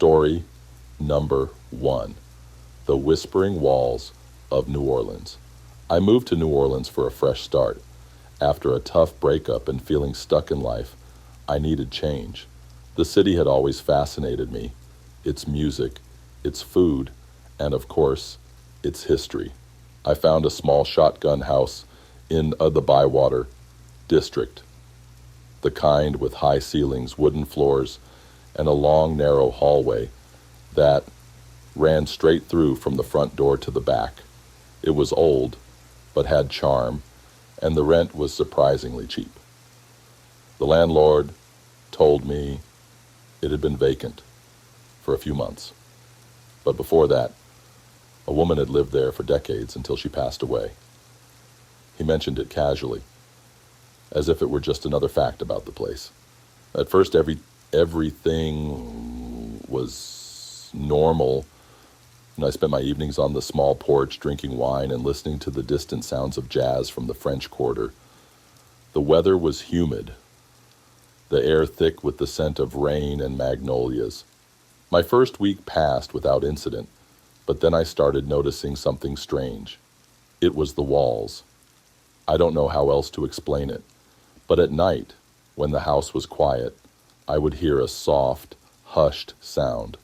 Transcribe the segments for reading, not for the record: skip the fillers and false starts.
Story number 1. The Whispering Walls of New Orleans. I moved to New Orleans for a fresh start. After a tough breakup and feeling stuck in life, I needed change. The city had always fascinated me. Its music, its food, and of course, its history. I found a small shotgun house in the Bywater district, the kind with high ceilings, wooden floors, and a long, narrow hallway that ran straight through from the front door to the back. It was old, but had charm, and the rent was surprisingly cheap. The landlord told me it had been vacant for a few months, but before that, a woman had lived there for decades until she passed away. He mentioned it casually, as if it were just another fact about the place. At first, everything was normal. I spent my evenings on the small porch drinking wine and listening to the distant sounds of jazz from the French Quarter. The weather was humid, the air thick with the scent of rain and magnolias. My first week passed without incident, but then I started noticing something strange. It was the walls. I don't know how else to explain it, but at night, when the house was quiet, I would hear a soft, hushed sound,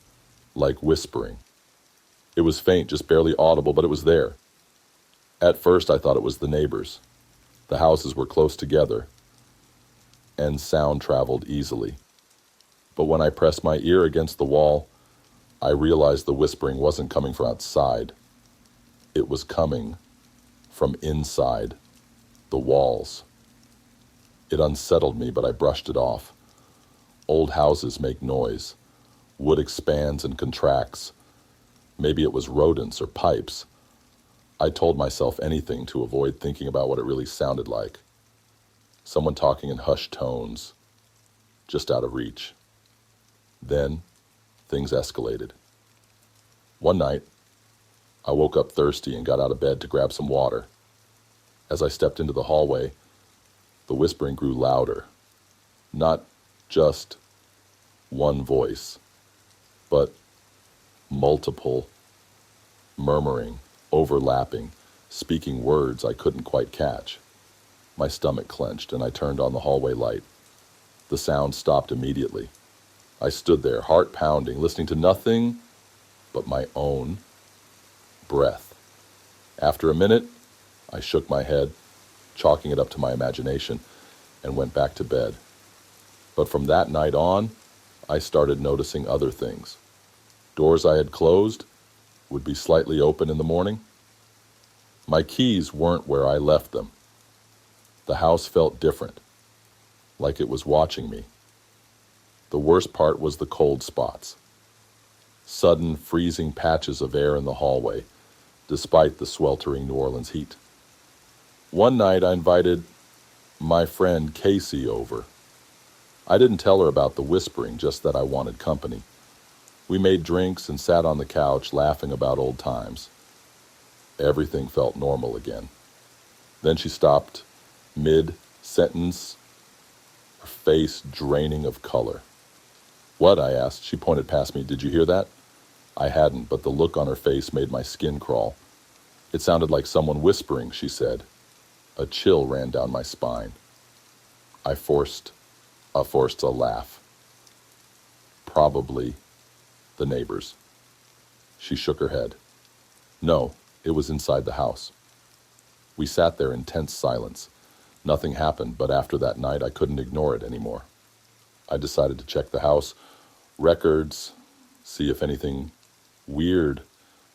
like whispering. It was faint, just barely audible, but it was there. At first, I thought it was the neighbors. The houses were close together, and sound traveled easily. But when I pressed my ear against the wall, I realized the whispering wasn't coming from outside. It was coming from inside the walls. It unsettled me, but I brushed it off. Old houses make noise. Wood expands and contracts. Maybe it was rodents or pipes. I told myself anything to avoid thinking about what it really sounded like. Someone talking in hushed tones, just out of reach. Then, things escalated. One night, I woke up thirsty and got out of bed to grab some water. As I stepped into the hallway, the whispering grew louder. Not just one voice, but multiple, murmuring, overlapping, speaking words I couldn't quite catch. My stomach clenched and I turned on the hallway light. The sound stopped immediately. I stood there, heart pounding, listening to nothing but my own breath. After a minute, I shook my head, chalking it up to my imagination, and went back to bed. But from that night on, I started noticing other things. Doors I had closed would be slightly open in the morning. My keys weren't where I left them. The house felt different, like it was watching me. The worst part was the cold spots. Sudden, freezing patches of air in the hallway, despite the sweltering New Orleans heat. One night I invited my friend Casey over. I didn't tell her about the whispering, just that I wanted company. We made drinks and sat on the couch laughing about old times. Everything felt normal again. Then she stopped mid-sentence, her face draining of color. "What?" I asked. She pointed past me. "Did you hear that?" I hadn't, but the look on her face made my skin crawl. "It sounded like someone whispering," she said. A chill ran down my spine. I forced a laugh. "Probably the neighbors." She shook her head. "No, it was inside the house." We sat there in tense silence. Nothing happened, but after that night I couldn't ignore it anymore. I decided to check the house, records, see if anything weird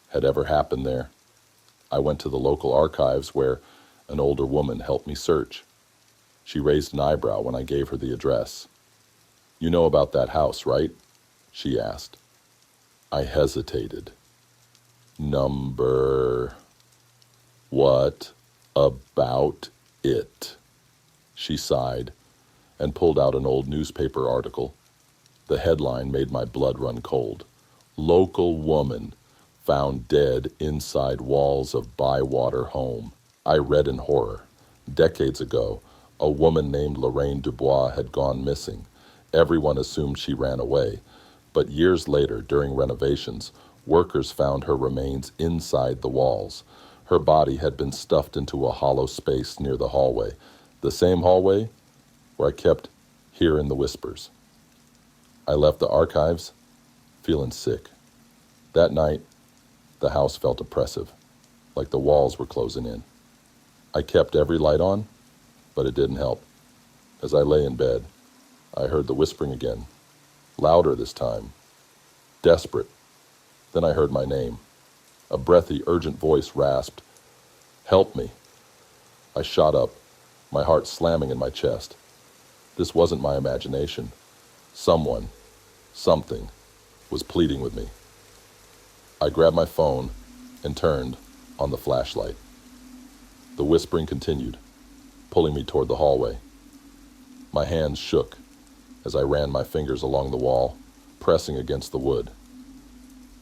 had ever happened there. I went to the local archives where an older woman helped me search. She raised an eyebrow when I gave her the address. "You know about that house, right?" she asked. I hesitated. "Number... What about it?" She sighed and pulled out an old newspaper article. The headline made my blood run cold. "Local woman found dead inside walls of Bywater home." I read in horror. Decades ago, a woman named Lorraine Dubois had gone missing. Everyone assumed she ran away, But years later, during renovations, workers found her remains inside the walls. Her body had been stuffed into a hollow space near the hallway, the same hallway where I kept hearing the whispers. I left the archives feeling sick. That night, the house felt oppressive, like the walls were closing in. I kept every light on, but it didn't help. As I lay in bed, I heard the whispering again, louder this time, desperate. Then I heard my name. A breathy, urgent voice rasped, "Help me." I shot up, my heart slamming in my chest. This wasn't my imagination. Someone, something, was pleading with me. I grabbed my phone and turned on the flashlight. The whispering continued, pulling me toward the hallway. My hands shook as I ran my fingers along the wall, pressing against the wood.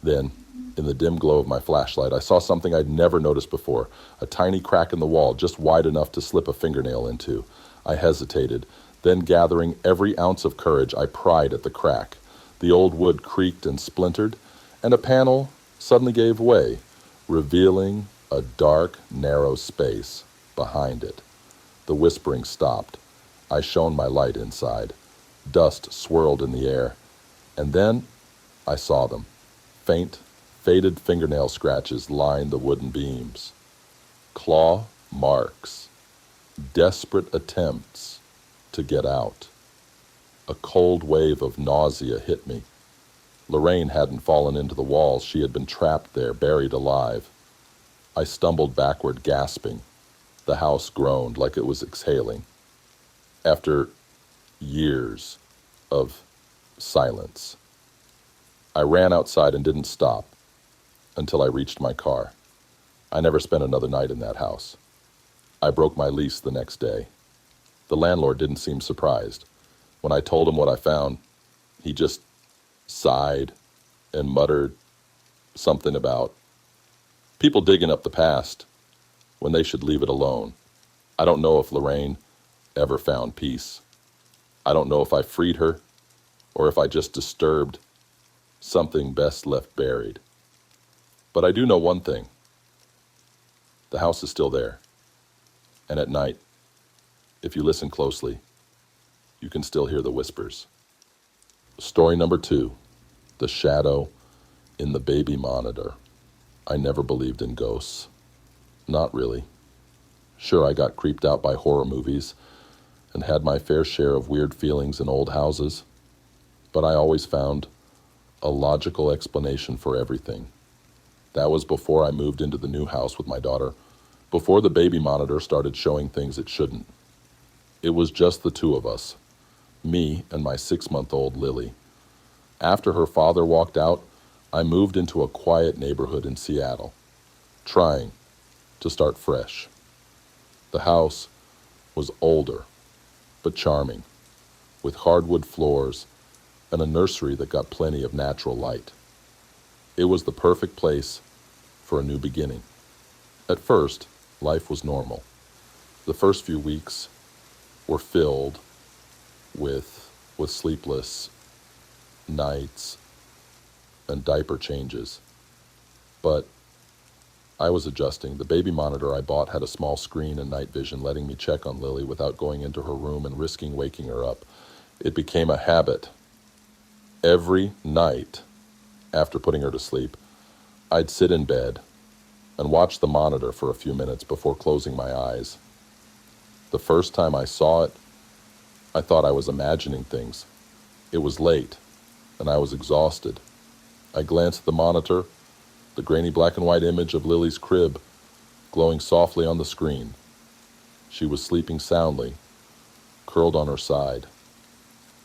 Then, in the dim glow of my flashlight, I saw something I'd never noticed before, a tiny crack in the wall just wide enough to slip a fingernail into. I hesitated, then gathering every ounce of courage, I pried at the crack. The old wood creaked and splintered, and a panel suddenly gave way, revealing a dark, narrow space behind it. The whispering stopped. I shone my light inside. Dust swirled in the air, and then I saw them. Faint, faded fingernail scratches lined the wooden beams. Claw marks. Desperate attempts to get out. A cold wave of nausea hit me. Lorraine hadn't fallen into the walls. She had been trapped there, buried alive. I stumbled backward, gasping. The house groaned like it was exhaling. After years of silence, I ran outside and didn't stop until I reached my car. I never spent another night in that house. I broke my lease the next day. The landlord didn't seem surprised. When I told him what I found, he just sighed and muttered something about people digging up the past when they should leave it alone. I don't know if Lorraine ever found peace. I don't know if I freed her or if I just disturbed something best left buried. But I do know one thing. The house is still there. And at night, if you listen closely, you can still hear the whispers. Story number 2, The Shadow in the Baby Monitor. I never believed in ghosts. Not really. Sure, I got creeped out by horror movies and had my fair share of weird feelings in old houses, but I always found a logical explanation for everything. That was before I moved into the new house with my daughter, before the baby monitor started showing things it shouldn't. It was just the two of us, me and my 6-month-old Lily. After her father walked out, I moved into a quiet neighborhood in Seattle, trying to start fresh. The house was older, but charming, with hardwood floors and a nursery that got plenty of natural light. It was the perfect place for a new beginning. At first, life was normal. The first few weeks were filled with sleepless nights and diaper changes. But I was adjusting. The baby monitor I bought had a small screen and night vision, letting me check on Lily without going into her room and risking waking her up. It became a habit. Every night, after putting her to sleep, I'd sit in bed and watch the monitor for a few minutes before closing my eyes. The first time I saw it, I thought I was imagining things. It was late, and I was exhausted. I glanced at the monitor, the grainy black and white image of Lily's crib glowing softly on the screen. She was sleeping soundly, curled on her side.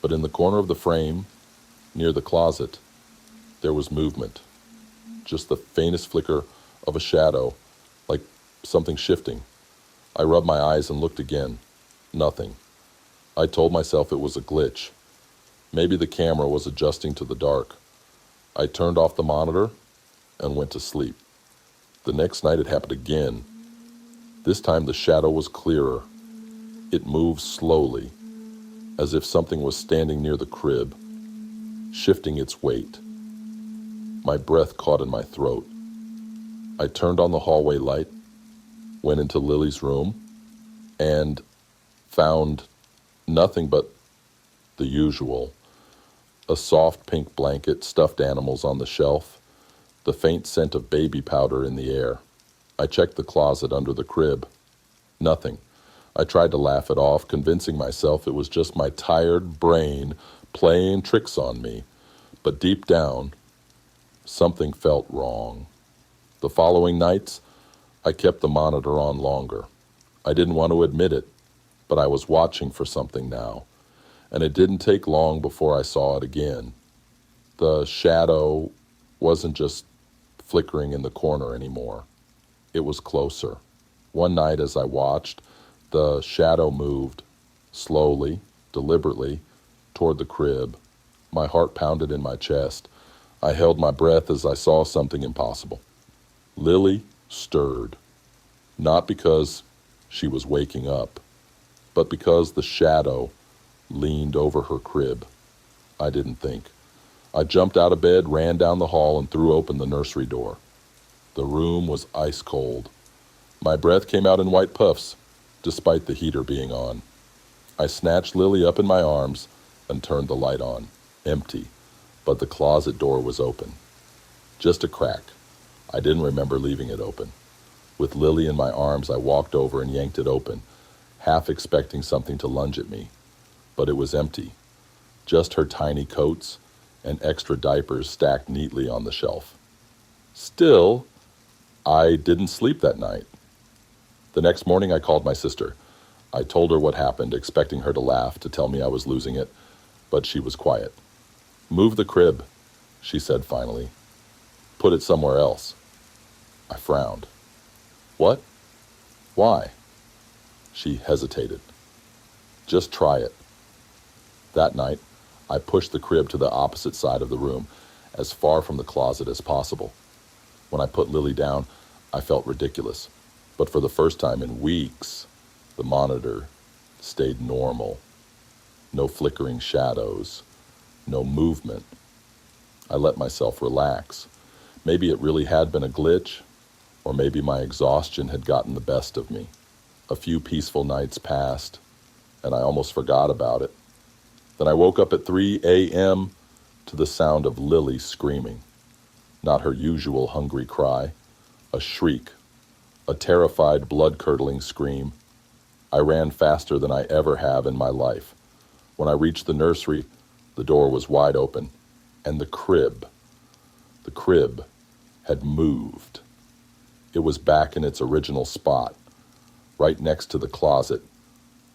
But in the corner of the frame, near the closet, there was movement. Just the faintest flicker of a shadow, like something shifting. I rubbed my eyes and looked again. Nothing. I told myself it was a glitch. Maybe the camera was adjusting to the dark. I turned off the monitor and went to sleep. The next night it happened again. This time the shadow was clearer. It moved slowly, as if something was standing near the crib. shifting its weight. My breath caught in my throat. I turned on the hallway light, went into Lily's room, and found nothing but the usual. A soft pink blanket, stuffed animals on the shelf, the faint scent of baby powder in the air. I checked the closet under the crib. Nothing. I tried to laugh it off, convincing myself it was just my tired brain playing tricks on me. But deep down, something felt wrong. The following nights, I kept the monitor on longer. I didn't want to admit it, but I was watching for something now, and it didn't take long before I saw it again. The shadow wasn't just flickering in the corner anymore. It was closer. One night as I watched, the shadow moved, slowly, deliberately, toward the crib. My heart pounded in my chest. I held my breath as I saw something impossible. Lily stirred, not because she was waking up, but because the shadow leaned over her crib. I didn't think. I jumped out of bed, ran down the hall, and threw open the nursery door. The room was ice cold. My breath came out in white puffs, despite the heater being on. I snatched Lily up in my arms and turned the light on. Empty, but the closet door was open. Just a crack. I didn't remember leaving it open. With Lily in my arms, I walked over and yanked it open, half expecting something to lunge at me. But it was empty. Just her tiny coats and extra diapers stacked neatly on the shelf. Still, I didn't sleep that night. The next morning, I called my sister. I told her what happened, expecting her to laugh, to tell me I was losing it, but she was quiet. "Move the crib," she said finally. "Put it somewhere else." I frowned. "What? Why?" She hesitated. "Just try it." That night, I pushed the crib to the opposite side of the room, as far from the closet as possible. When I put Lily down, I felt ridiculous. But for the first time in weeks, the monitor stayed normal. No flickering shadows, no movement. I let myself relax. Maybe it really had been a glitch, or maybe my exhaustion had gotten the best of me. A few peaceful nights passed, and I almost forgot about it. Then I woke up at 3 a.m. to the sound of Lily screaming. Not her usual hungry cry, a shriek, a terrified, blood-curdling scream. I ran faster than I ever have in my life. When I reached the nursery, the door was wide open, and the crib had moved. It was back in its original spot, right next to the closet.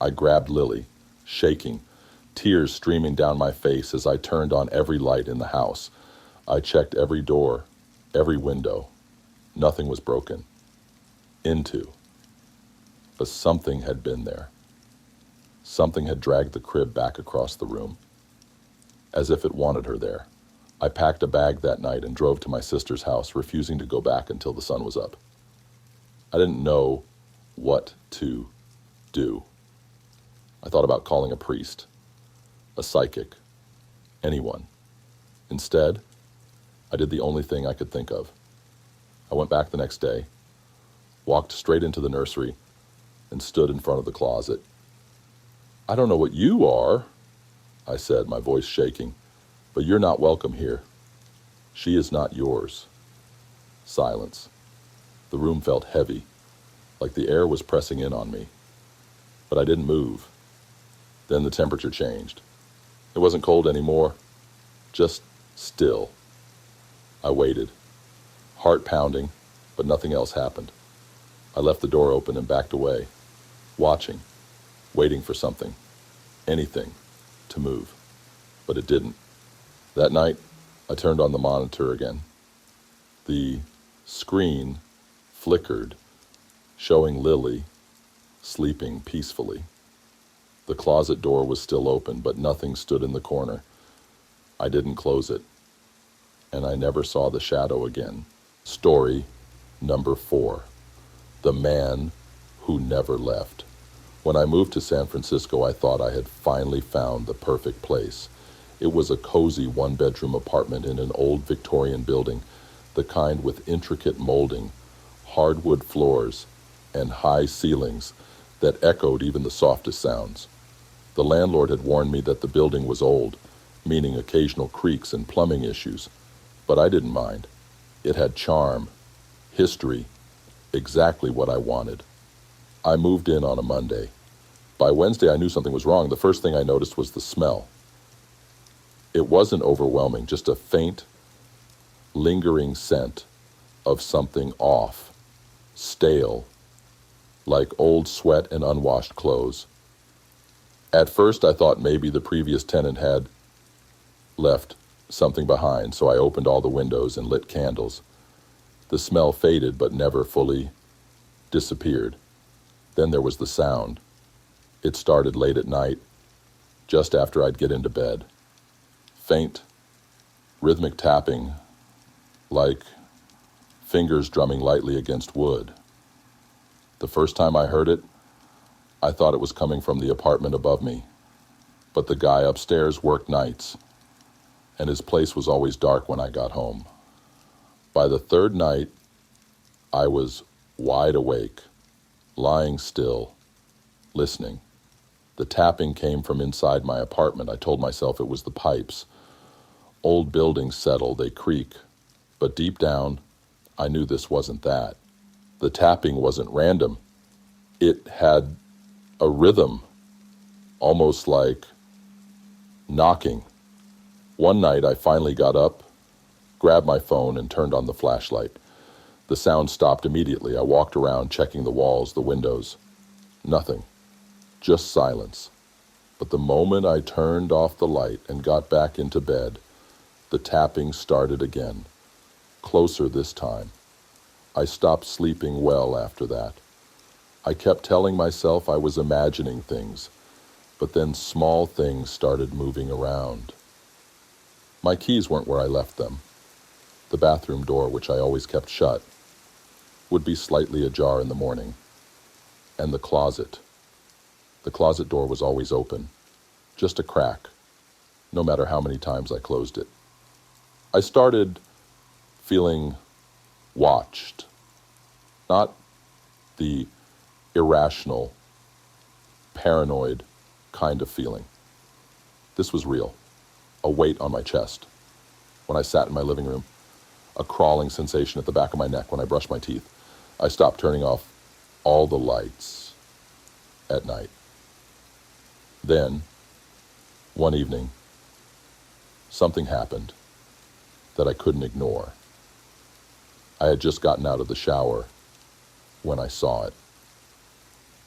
I grabbed Lily, shaking, tears streaming down my face as I turned on every light in the house. I checked every door, every window. Nothing was broken into. But something had been there. Something had dragged the crib back across the room, as if it wanted her there. I packed a bag that night and drove to my sister's house, refusing to go back until the sun was up. I didn't know what to do. I thought about calling a priest, a psychic, anyone. Instead, I did the only thing I could think of. I went back the next day, walked straight into the nursery, and stood in front of the closet. "I don't know what you are," I said, my voice shaking, "but you're not welcome here. She is not yours." Silence. The room felt heavy, like the air was pressing in on me. But I didn't move. Then the temperature changed. It wasn't cold anymore, just still. I waited, heart pounding, but nothing else happened. I left the door open and backed away, watching, waiting for something, anything, to move. But it didn't. That night, I turned on the monitor again. The screen flickered, showing Lily sleeping peacefully. The closet door was still open, but nothing stood in the corner. I didn't close it, and I never saw the shadow again. Story number 4. The Man Who Never Left. When I moved to San Francisco, I thought I had finally found the perfect place. It was a cozy one-bedroom apartment in an old Victorian building, the kind with intricate molding, hardwood floors, and high ceilings that echoed even the softest sounds. The landlord had warned me that the building was old, meaning occasional creaks and plumbing issues, but I didn't mind. It had charm, history, exactly what I wanted. I moved in on a Monday. By Wednesday, I knew something was wrong. The first thing I noticed was the smell. It wasn't overwhelming, just a faint, lingering scent of something off, stale, like old sweat and unwashed clothes. At first, I thought maybe the previous tenant had left something behind, so I opened all the windows and lit candles. The smell faded but never fully disappeared. Then there was the sound. It started late at night, just after I'd get into bed. Faint, rhythmic tapping, like fingers drumming lightly against wood. The first time I heard it, I thought it was coming from the apartment above me, but the guy upstairs worked nights, and his place was always dark when I got home. By the third night, I was wide awake, lying still, listening. The tapping came from inside my apartment. I told myself it was the pipes. Old buildings settle, they creak, but deep down, I knew this wasn't that. The tapping wasn't random. It had a rhythm, almost like knocking. One night I finally got up, grabbed my phone, and turned on the flashlight. The sound stopped immediately. I walked around, checking the walls, the windows. Nothing, just silence. But the moment I turned off the light and got back into bed, the tapping started again, closer this time. I stopped sleeping well after that. I kept telling myself I was imagining things, but then small things started moving around. My keys weren't where I left them. The bathroom door, which I always kept shut, would be slightly ajar in the morning. And the closet door was always open, just a crack, no matter how many times I closed it. I started feeling watched, not the irrational, paranoid kind of feeling. This was real, a weight on my chest. When I sat in my living room, a crawling sensation at the back of my neck when I brushed my teeth. I stopped turning off all the lights at night. Then, one evening, something happened that I couldn't ignore. I had just gotten out of the shower when I saw it.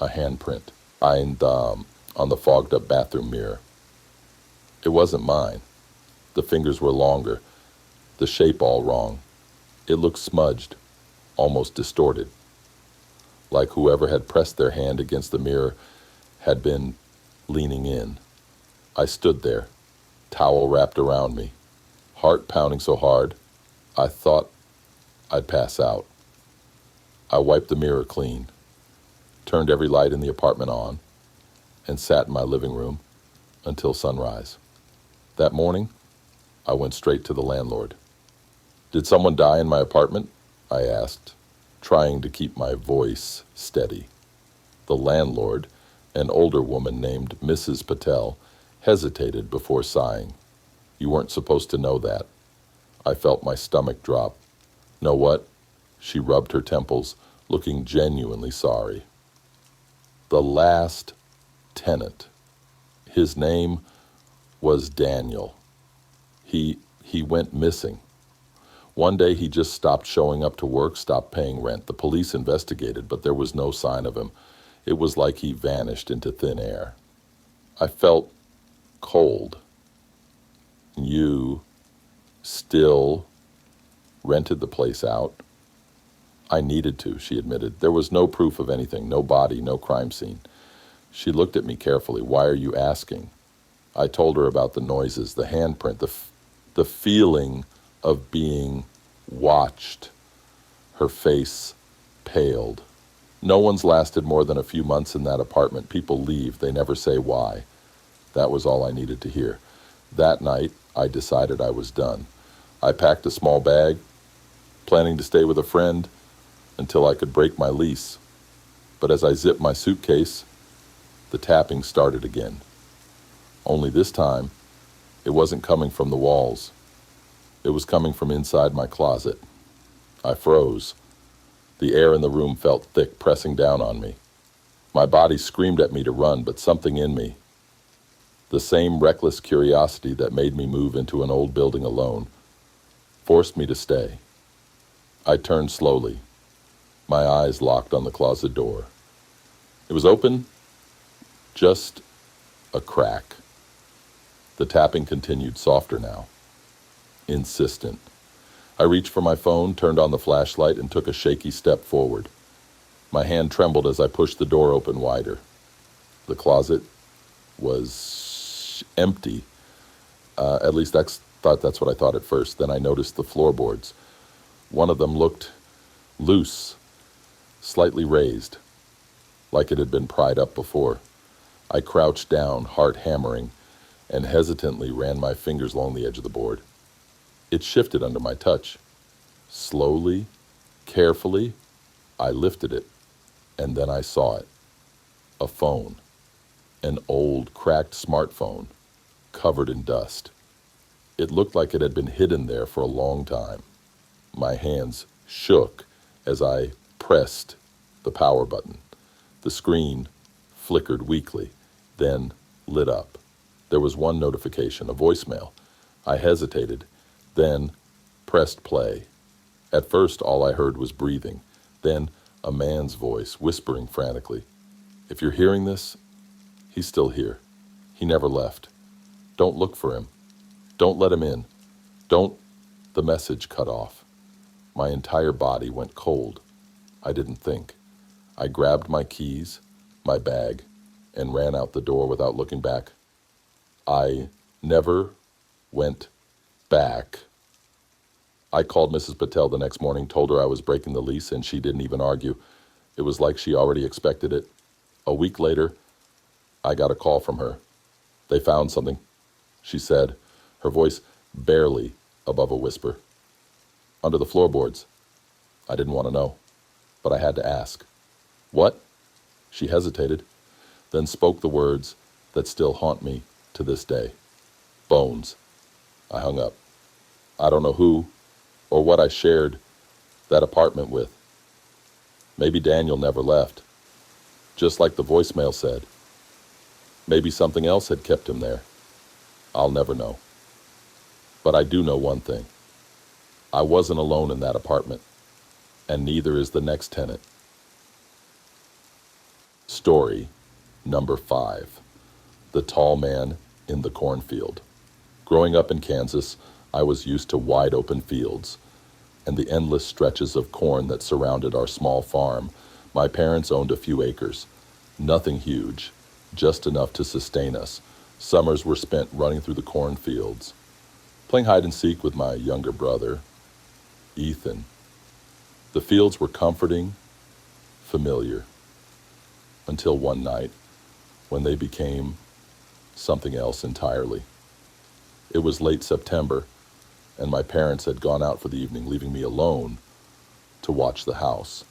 A handprint on the fogged up bathroom mirror. It wasn't mine. The fingers were longer, the shape all wrong. It looked smudged, almost distorted, like whoever had pressed their hand against the mirror had been leaning in. I stood there, towel wrapped around me, heart pounding so hard, I thought I'd pass out. I wiped the mirror clean, turned every light in the apartment on, and sat in my living room until sunrise. That morning, I went straight to the landlord. "Did someone die in my apartment?" I asked, trying to keep my voice steady. The landlord, an older woman named Mrs. Patel, hesitated before sighing. "You weren't supposed to know that." I felt my stomach drop. "Know what?" She rubbed her temples, looking genuinely sorry. The last tenant. His name was Daniel. He went missing. One day he just stopped showing up to work, stopped paying rent. The police investigated, but there was no sign of him. It was like he vanished into thin air. I felt cold. "You still rented the place out?" "I needed to," she admitted. "There was no proof of anything, no body, no crime scene." She looked at me carefully. "Why are you asking?" I told her about the noises, the handprint, the feeling of being watched. Her face paled. "No one's lasted more than a few months in that apartment. People leave. They never say why." That was all I needed to hear. That night, I decided I was done. I packed a small bag, planning to stay with a friend until I could break my lease. But as I zipped my suitcase, the tapping started again. Only this time, it wasn't coming from the walls. It was coming from inside my closet. I froze. The air in the room felt thick, pressing down on me. My body screamed at me to run, but something in me, the same reckless curiosity that made me move into an old building alone, forced me to stay. I turned slowly, my eyes locked on the closet door. It was open, just a crack. The tapping continued, softer now, insistent. I reached for my phone, turned on the flashlight, and took a shaky step forward. My hand trembled as I pushed the door open wider. The closet was empty. At least that's what I thought at first. Then I noticed the floorboards. One of them looked loose, slightly raised, like it had been pried up before. I crouched down, heart hammering, and hesitantly ran my fingers along the edge of the board. It shifted under my touch. Slowly, carefully, I lifted it, and then I saw it. A phone. An old, cracked smartphone, covered in dust. It looked like it had been hidden there for a long time. My hands shook as I pressed the power button. The screen flickered weakly, then lit up. There was one notification, a voicemail. I hesitated, then pressed play. At first, all I heard was breathing, then a man's voice whispering frantically. "If you're hearing this, he's still here. He never left. Don't look for him. Don't let him in. Don't..." The message cut off. My entire body went cold. I didn't think. I grabbed my keys, my bag, and ran out the door without looking back. I never went back. I called Mrs. Patel the next morning, told her I was breaking the lease, and she didn't even argue. It was like she already expected it. A week later, I got a call from her. "They found something," she said, her voice barely above a whisper. "Under the floorboards." I didn't want to know, but I had to ask. "What?" She hesitated, then spoke the words that still haunt me to this day. "Bones." I hung up. I don't know who or what I shared that apartment with. Maybe Daniel never left, just like the voicemail said. Maybe something else had kept him there. I'll never know. But I do know one thing. I wasn't alone in that apartment, and neither is the next tenant. Story number 5. The Tall Man in the Cornfield. Growing up in Kansas, I was used to wide open fields and the endless stretches of corn that surrounded our small farm. My parents owned a few acres. Nothing huge, just enough to sustain us. Summers were spent running through the cornfields, playing hide and seek with my younger brother, Ethan. The fields were comforting, familiar, until one night when they became something else entirely. It was late September, and my parents had gone out for the evening, leaving me alone to watch the house.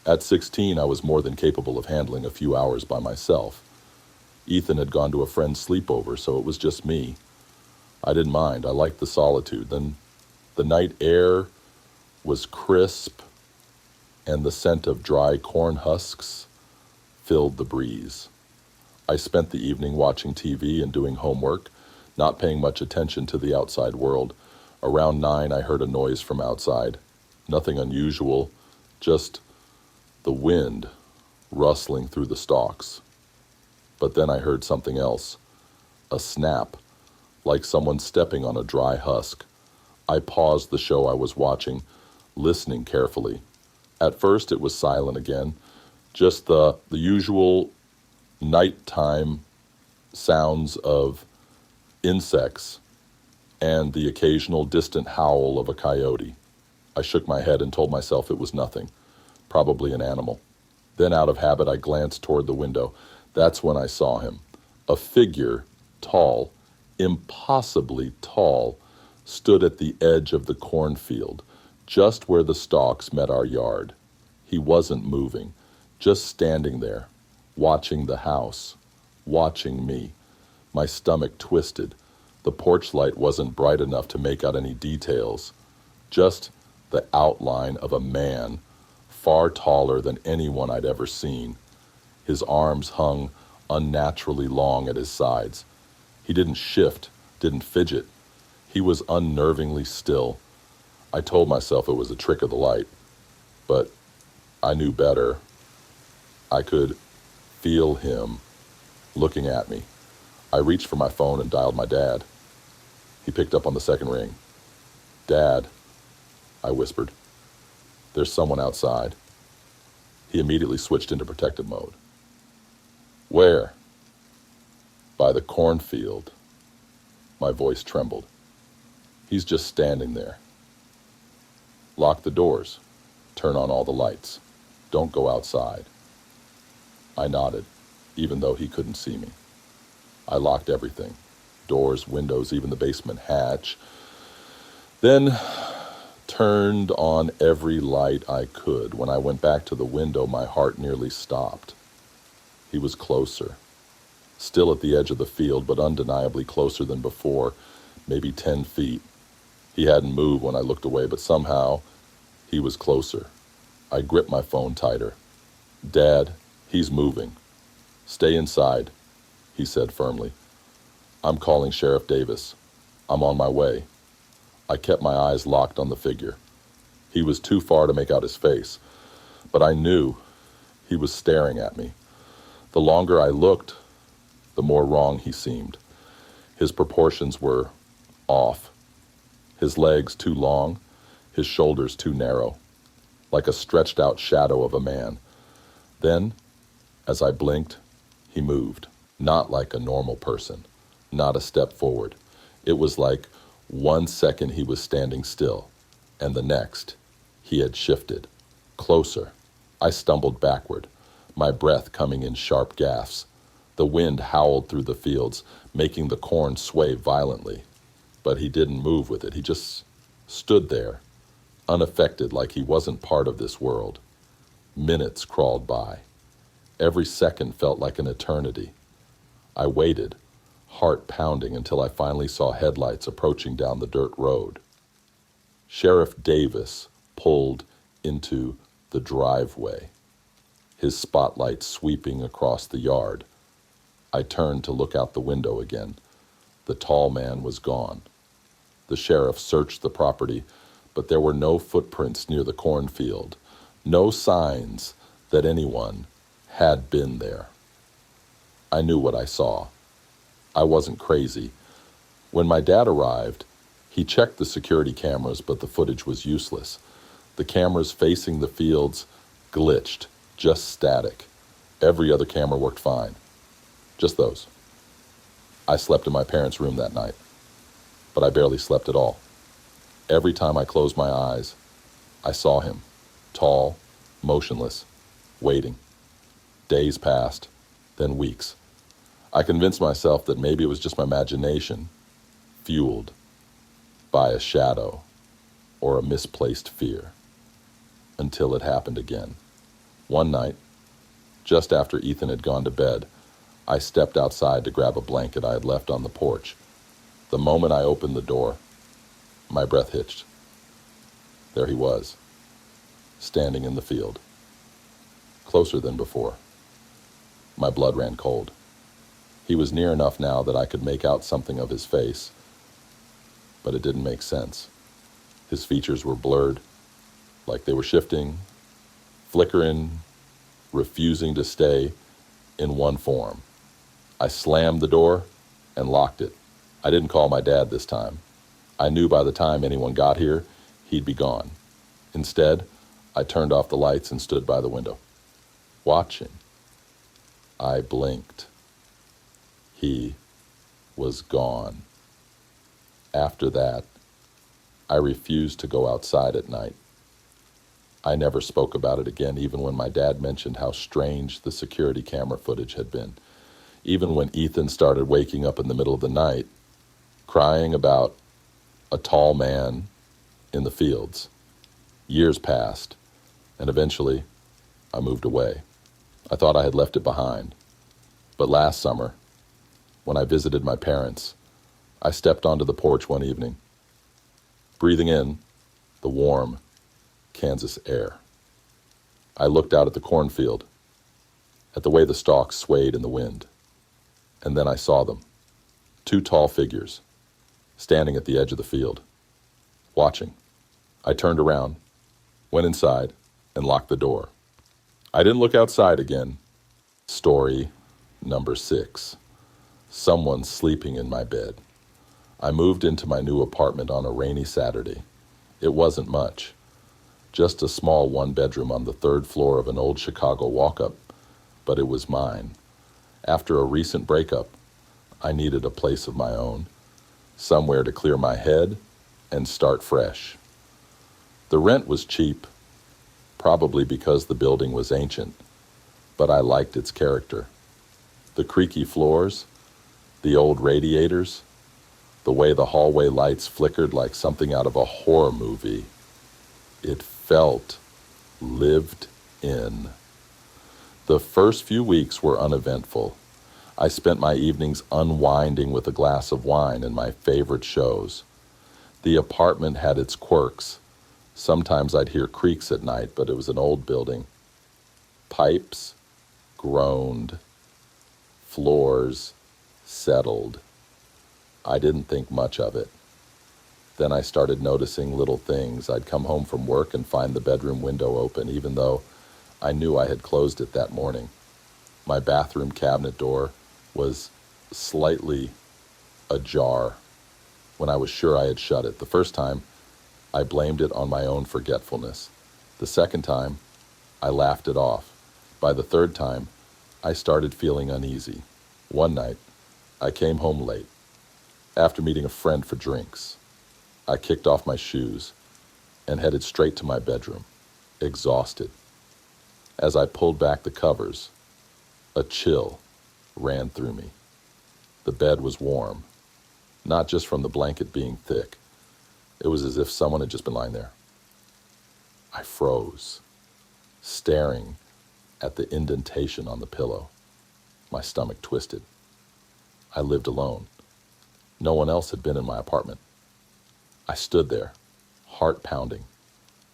At 16, I was more than capable of handling a few hours by myself. Ethan had gone to a friend's sleepover, so it was just me. I didn't mind. I liked the solitude. Then the night air was crisp, and the scent of dry corn husks filled the breeze. I spent the evening watching TV and doing homework, not paying much attention to the outside world. Around 9, I heard a noise from outside. Nothing unusual, just the wind rustling through the stalks. But then I heard something else, a snap, like someone stepping on a dry husk. I paused the show I was watching, listening carefully. At first it was silent again, just the usual nighttime sounds of insects and the occasional distant howl of a coyote. I shook my head and told myself it was nothing, probably an animal. Then out of habit I glanced toward the window. That's when I saw him, a figure, tall, impossibly tall, stood at the edge of the cornfield, just where the stalks met our yard. He wasn't moving, just standing there, watching the house, watching me. My stomach twisted. The porch light wasn't bright enough to make out any details, just the outline of a man, far taller than anyone I'd ever seen. His arms hung unnaturally long at his sides. He didn't shift, didn't fidget. He was unnervingly still. I told myself it was a trick of the light, but I knew better. I could feel him looking at me. I reached for my phone and dialed my dad. He picked up on the second ring. "Dad," I whispered, "there's someone outside." He immediately switched into protective mode. "Where?" "By the cornfield." My voice trembled. "He's just standing there." "Lock the doors. Turn on all the lights. Don't go outside." I nodded, even though he couldn't see me. I locked everything. Doors, windows, even the basement hatch. Then turned on every light I could. When I went back to the window, my heart nearly stopped. He was closer. Still at the edge of the field, but undeniably closer than before, maybe 10 feet. He hadn't moved when I looked away, but somehow he was closer. I gripped my phone tighter. "Dad, he's moving. Stay inside," he said firmly. "I'm calling Sheriff Davis. I'm on my way." I kept my eyes locked on the figure. He was too far to make out his face, but I knew he was staring at me. The longer I looked, the more wrong he seemed. His proportions were off. His legs too long, his shoulders too narrow, like a stretched out shadow of a man. Then, as I blinked, he moved, not like a normal person, not a step forward. It was like 1 second he was standing still, and the next, he had shifted, closer. I stumbled backward, my breath coming in sharp gasps. The wind howled through the fields, making the corn sway violently. But he didn't move with it. He just stood there, unaffected, like he wasn't part of this world. Minutes crawled by. Every second felt like an eternity. I waited, heart pounding, until I finally saw headlights approaching down the dirt road. Sheriff Davis pulled into the driveway, his spotlight sweeping across the yard. I turned to look out the window again. The tall man was gone. The sheriff searched the property, but there were no footprints near the cornfield, no signs that anyone had been there. I knew what I saw. I wasn't crazy. When my dad arrived, he checked the security cameras, but the footage was useless. The cameras facing the fields glitched, just static. Every other camera worked fine. Just those. I slept in my parents' room that night, but I barely slept at all. Every time I closed my eyes, I saw him, tall, motionless, waiting. Days passed, then weeks. I convinced myself that maybe it was just my imagination, fueled by a shadow or a misplaced fear, until it happened again. One night, just after Ethan had gone to bed, I stepped outside to grab a blanket I had left on the porch. The moment I opened the door, my breath hitched. There he was, standing in the field, closer than before. My blood ran cold. He was near enough now that I could make out something of his face, but it didn't make sense. His features were blurred, like they were shifting, flickering, refusing to stay in one form. I slammed the door and locked it. I didn't call my dad this time. I knew by the time anyone got here, he'd be gone. Instead, I turned off the lights and stood by the window, watching. I blinked. He was gone. After that, I refused to go outside at night. I never spoke about it again, even when my dad mentioned how strange the security camera footage had been. Even when Ethan started waking up in the middle of the night, crying about a tall man in the fields. Years passed, and eventually I moved away. I thought I had left it behind. But last summer, when I visited my parents, I stepped onto the porch one evening, breathing in the warm Kansas air. I looked out at the cornfield, at the way the stalks swayed in the wind, and then I saw them, two tall figures, standing at the edge of the field, watching. I turned around, went inside, and locked the door. I didn't look outside again. Story number 6. Someone sleeping in my bed. I moved into my new apartment on a rainy Saturday. It wasn't much, just a small one-bedroom on the 3rd floor of an old Chicago walk-up, but it was mine. After a recent breakup, I needed a place of my own, somewhere to clear my head and start fresh. The rent was cheap, probably because the building was ancient, but I liked its character. The creaky floors, the old radiators, the way the hallway lights flickered like something out of a horror movie. It felt lived in. The first few weeks were uneventful. I spent my evenings unwinding with a glass of wine and my favorite shows. The apartment had its quirks. Sometimes I'd hear creaks at night, but it was an old building. Pipes groaned. Floors settled. I didn't think much of it. Then I started noticing little things. I'd come home from work and find the bedroom window open, even though I knew I had closed it that morning. My bathroom cabinet door was slightly ajar when I was sure I had shut it. The first time, I blamed it on my own forgetfulness. The second time, I laughed it off. By the third time, I started feeling uneasy. One night, I came home late. After meeting a friend for drinks, I kicked off my shoes and headed straight to my bedroom, exhausted. As I pulled back the covers, a chill ran through me. The bed was warm, not just from the blanket being thick. It was as if someone had just been lying there. I froze, staring at the indentation on the pillow. My stomach twisted. I lived alone. No one else had been in my apartment. I stood there, heart pounding,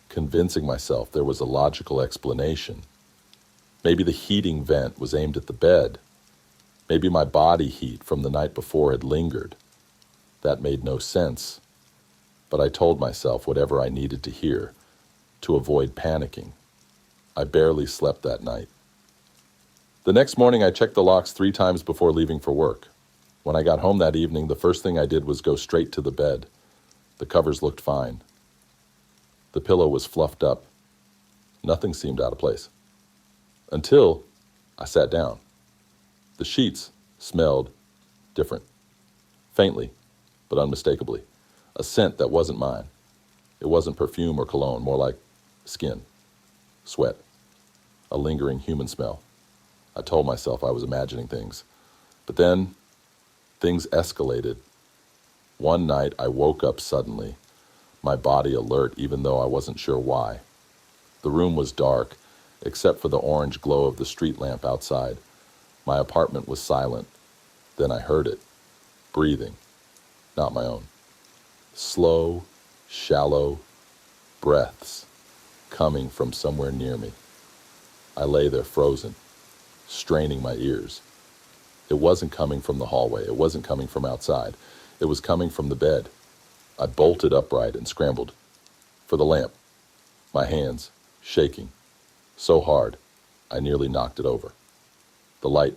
convincing myself there was a logical explanation. Maybe the heating vent was aimed at the bed. Maybe my body heat from the night before had lingered. That made no sense, but I told myself whatever I needed to hear to avoid panicking. I barely slept that night. The next morning, I checked the locks 3 times before leaving for work. When I got home that evening, the first thing I did was go straight to the bed. The covers looked fine. The pillow was fluffed up. Nothing seemed out of place. Until I sat down. The sheets smelled different. Faintly, but unmistakably. A scent that wasn't mine. It wasn't perfume or cologne, more like skin, sweat, a lingering human smell. I told myself I was imagining things. But then, things escalated. One night, I woke up suddenly, my body alert even though I wasn't sure why. The room was dark, except for the orange glow of the street lamp outside. My apartment was silent. Then I heard it, breathing, not my own. Slow, shallow breaths coming from somewhere near me. I lay there frozen, straining my ears. It wasn't coming from the hallway. It wasn't coming from outside. It was coming from the bed. I bolted upright and scrambled for the lamp, my hands shaking so hard I nearly knocked it over. The light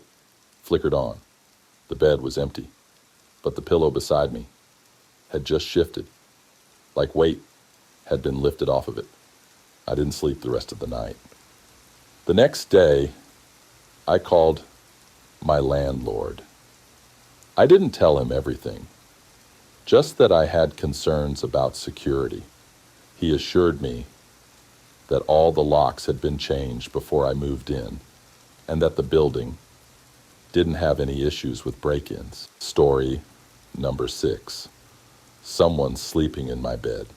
flickered on. The bed was empty, but the pillow beside me had just shifted, like weight had been lifted off of it. I didn't sleep the rest of the night. The next day, I called my landlord. I didn't tell him everything, just that I had concerns about security. He assured me that all the locks had been changed before I moved in, and that the building didn't have any issues with break-ins. Story number 6. Someone sleeping in my bed.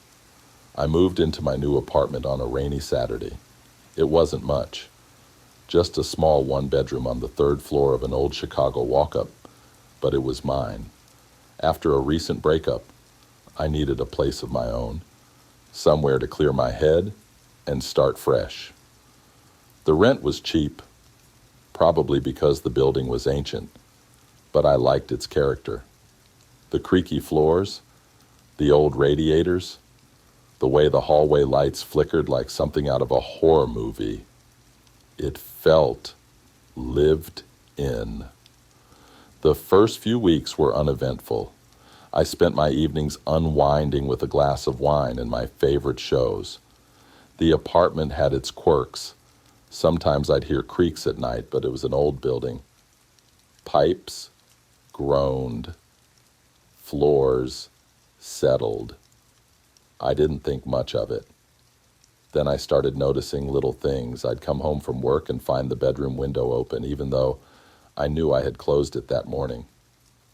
I moved into my new apartment on a rainy Saturday. It wasn't much, just a small one-bedroom on the third floor of an old Chicago walk-up, but it was mine. After a recent breakup, I needed a place of my own, somewhere to clear my head and start fresh. The rent was cheap, probably because the building was ancient, but I liked its character. The creaky floors, the old radiators, the way the hallway lights flickered like something out of a horror movie. It felt lived in. The first few weeks were uneventful. I spent my evenings unwinding with a glass of wine and my favorite shows. The apartment had its quirks. Sometimes I'd hear creaks at night, but it was an old building. Pipes groaned. Floors settled. I didn't think much of it. Then I started noticing little things. I'd come home from work and find the bedroom window open, even though I knew I had closed it that morning.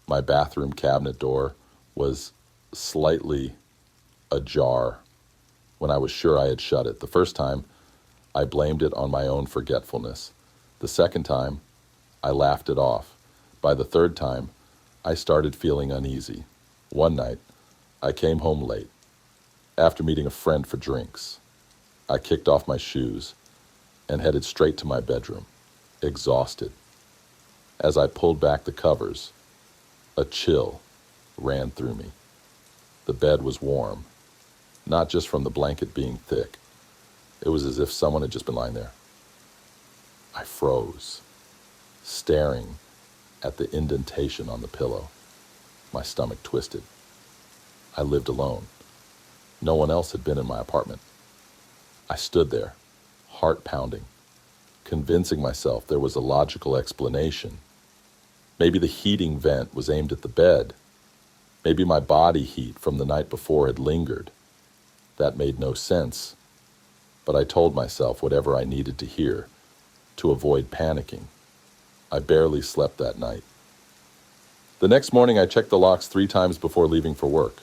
My bathroom cabinet door was slightly ajar when I was sure I had shut it. The first time, I blamed it on my own forgetfulness. The second time, I laughed it off. By the third time, I started feeling uneasy. One night, I came home late. After meeting a friend for drinks, I kicked off my shoes and headed straight to my bedroom, exhausted. As I pulled back the covers, a chill ran through me. The bed was warm, not just from the blanket being thick. It was as if someone had just been lying there. I froze, staring at the indentation on the pillow. My stomach twisted. I lived alone. No one else had been in my apartment. I stood there, heart pounding, convincing myself there was a logical explanation. Maybe the heating vent was aimed at the bed. Maybe my body heat from the night before had lingered. That made no sense, but I told myself whatever I needed to hear to avoid panicking. I barely slept that night. The next morning, I checked the locks 3 times before leaving for work.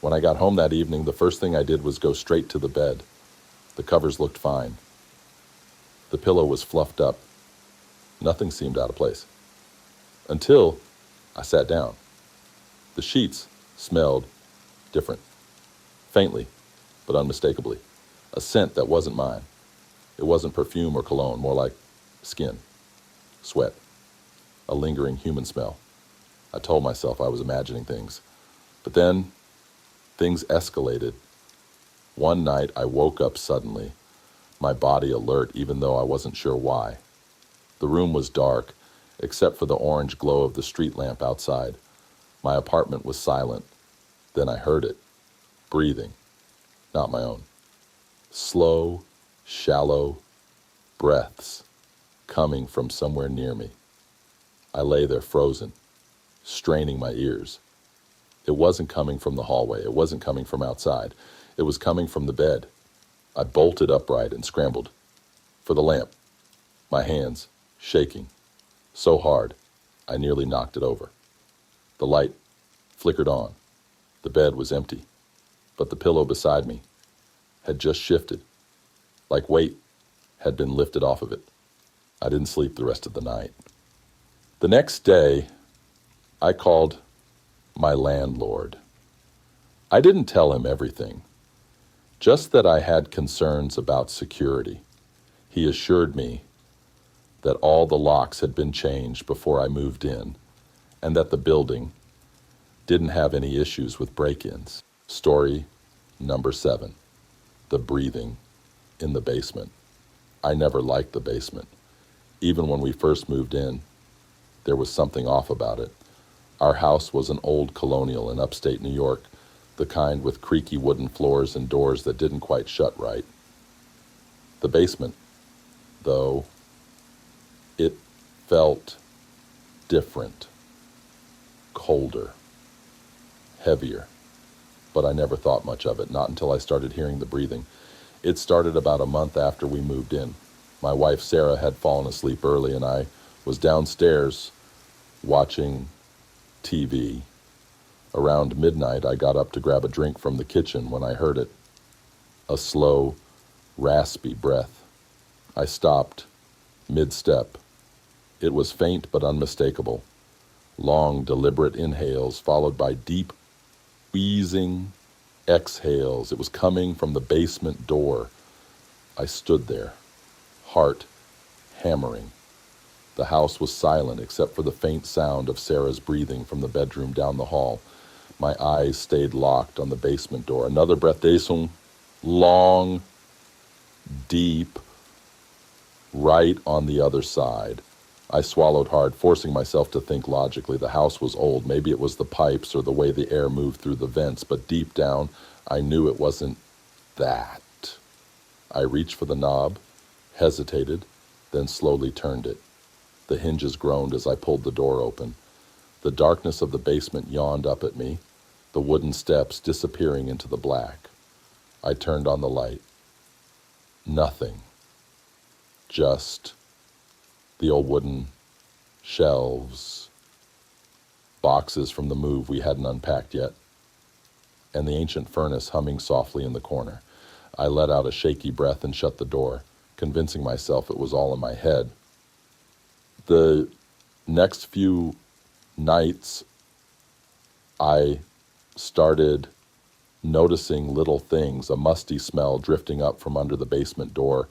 When I got home that evening, the first thing I did was go straight to the bed. The covers looked fine. The pillow was fluffed up. Nothing seemed out of place. Until I sat down. The sheets smelled different. Faintly, but unmistakably. A scent that wasn't mine. It wasn't perfume or cologne, more like skin, sweat, a lingering human smell. I told myself I was imagining things. But then, things escalated. One night, I woke up suddenly, my body alert even though I wasn't sure why. The room was dark, except for the orange glow of the street lamp outside. My apartment was silent. Then I heard it, breathing, not my own. Slow, shallow breaths coming from somewhere near me. I lay there frozen, straining my ears. It wasn't coming from the hallway. It wasn't coming from outside. It was coming from the bed. I bolted upright and scrambled for the lamp, my hands shaking so hard I nearly knocked it over. The light flickered on. The bed was empty, but the pillow beside me had just shifted, like weight had been lifted off of it. I didn't sleep the rest of the night. The next day, I called my landlord. I didn't tell him everything, just that I had concerns about security. He assured me that all the locks had been changed before I moved in, and that the building didn't have any issues with break-ins. Story number 7, the breathing in the basement. I never liked the basement. Even when we first moved in, there was something off about it. Our house was an old colonial in upstate New York, the kind with creaky wooden floors and doors that didn't quite shut right. The basement, though, it felt different, colder, heavier, but I never thought much of it, not until I started hearing the breathing. It started about a month after we moved in. My wife, Sarah, had fallen asleep early, and I was downstairs watching TV Around midnight, I got up to grab a drink from the kitchen when I heard it. A slow, raspy breath. I stopped, mid-step. It was faint but unmistakable. Long, deliberate inhales followed by deep, wheezing exhales. It was coming from the basement door. I stood there, heart hammering. The house was silent except for the faint sound of Sarah's breathing from the bedroom down the hall. My eyes stayed locked on the basement door. Another breathation, long, deep, right on the other side. I swallowed hard, forcing myself to think logically. The house was old. Maybe it was the pipes or the way the air moved through the vents, but deep down, I knew it wasn't that. I reached for the knob, hesitated, then slowly turned it. The hinges groaned as I pulled the door open. The darkness of the basement yawned up at me, the wooden steps disappearing into the black. I turned on the light. Nothing. Just the old wooden shelves, boxes from the move we hadn't unpacked yet, and the ancient furnace humming softly in the corner. I let out a shaky breath and shut the door, convincing myself it was all in my head. The next few nights, I started noticing little things, a musty smell drifting up from under the basement door,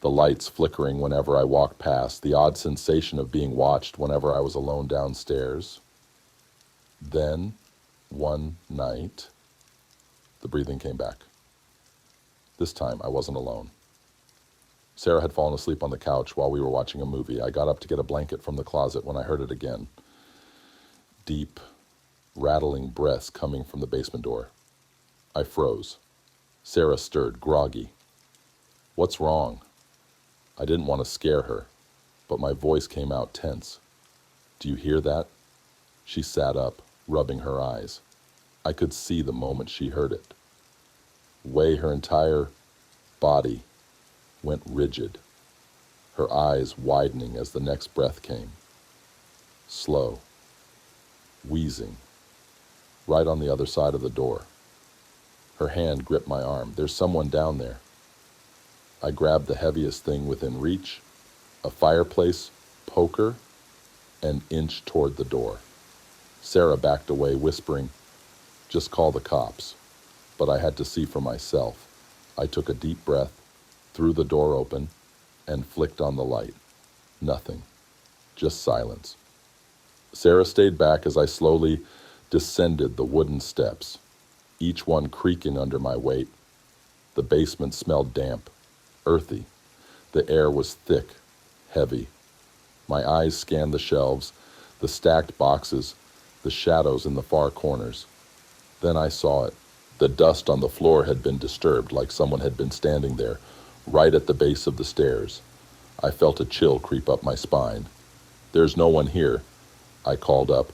the lights flickering whenever I walked past, the odd sensation of being watched whenever I was alone downstairs. Then, one night, the breathing came back. This time, I wasn't alone. Sarah had fallen asleep on the couch while we were watching a movie. I got up to get a blanket from the closet when I heard it again. Deep, rattling breaths coming from the basement door. I froze. Sarah stirred, groggy. "What's wrong?" I didn't want to scare her, but my voice came out tense. "Do you hear that?" She sat up, rubbing her eyes. I could see the moment she heard it. Way her entire body went rigid, her eyes widening as the next breath came. Slow, wheezing, right on the other side of the door. Her hand gripped my arm. "There's someone down there." I grabbed the heaviest thing within reach, a fireplace poker, and inched toward the door. Sarah backed away, whispering, "Just call the cops." But I had to see for myself. I took a deep breath, threw the door open, and flicked on the light. Nothing. Just silence. Sarah stayed back as I slowly descended the wooden steps, each one creaking under my weight. The basement smelled damp, earthy. The air was thick, heavy. My eyes scanned the shelves, the stacked boxes, the shadows in the far corners. Then I saw it. The dust on the floor had been disturbed, like someone had been standing there, right at the base of the stairs. I felt a chill creep up my spine. "There's no one here," I called up,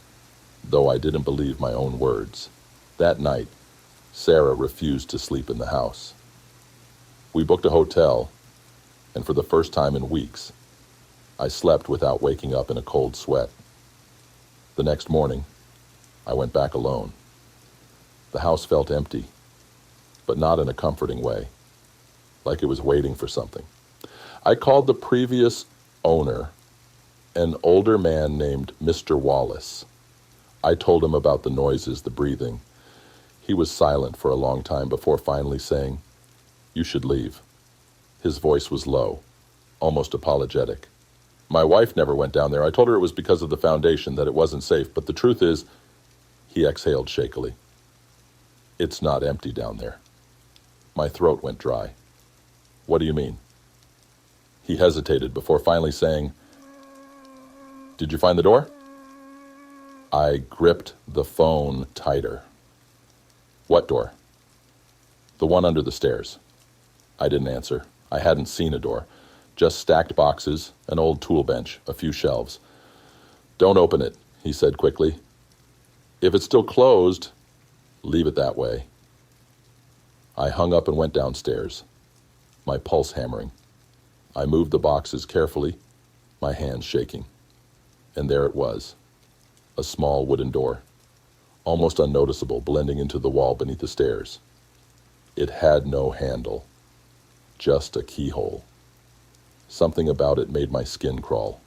though I didn't believe my own words. That night, Sarah refused to sleep in the house. We booked a hotel, and for the first time in weeks, I slept without waking up in a cold sweat. The next morning, I went back alone. The house felt empty, but not in a comforting way, like it was waiting for something. I called the previous owner, an older man named Mr. Wallace. I told him about the noises, the breathing. He was silent for a long time before finally saying, "You should leave." His voice was low, almost apologetic. "My wife never went down there. I told her it was because of the foundation, that it wasn't safe. But the truth is," he exhaled shakily, "it's not empty down there." My throat went dry. "What do you mean?" He hesitated before finally saying, "Did you find the door?" I gripped the phone tighter. "What door?" "The one under the stairs." I didn't answer. I hadn't seen a door, just stacked boxes, an old tool bench, a few shelves. "Don't open it," he said quickly. "If it's still closed, leave it that way." I hung up and went downstairs, my pulse hammering. I moved the boxes carefully, my hands shaking. And there it was, a small wooden door, almost unnoticeable, blending into the wall beneath the stairs. It had no handle, just a keyhole. Something about it made my skin crawl.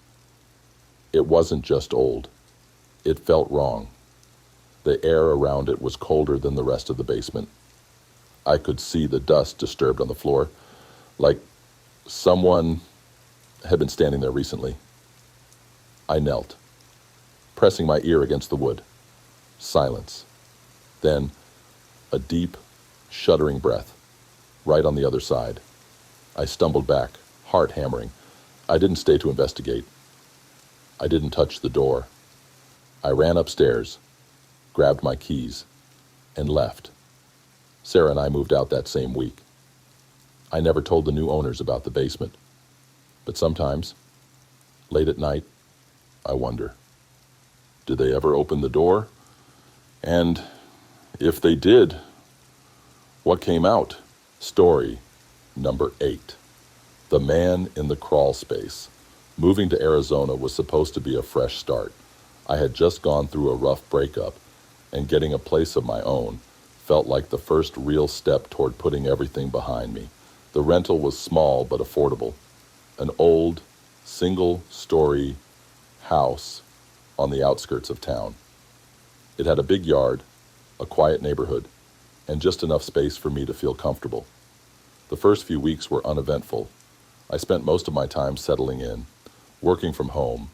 It wasn't just old. It felt wrong. The air around it was colder than the rest of the basement. I could see the dust disturbed on the floor, like someone had been standing there recently. I knelt, pressing my ear against the wood. Silence. Then, a deep, shuddering breath, right on the other side. I stumbled back, heart hammering. I didn't stay to investigate. I didn't touch the door. I ran upstairs, grabbed my keys, and left. Sarah and I moved out that same week. I never told the new owners about the basement. But sometimes, late at night, I wonder, did they ever open the door? And if they did, what came out? Story number 8. The man in the crawl space. Moving to Arizona was supposed to be a fresh start. I had just gone through a rough breakup, and getting a place of my own felt like the first real step toward putting everything behind me. The rental was small but affordable. An old, single-story house on the outskirts of town. It had a big yard, a quiet neighborhood, and just enough space for me to feel comfortable. The first few weeks were uneventful. I spent most of my time settling in, working from home,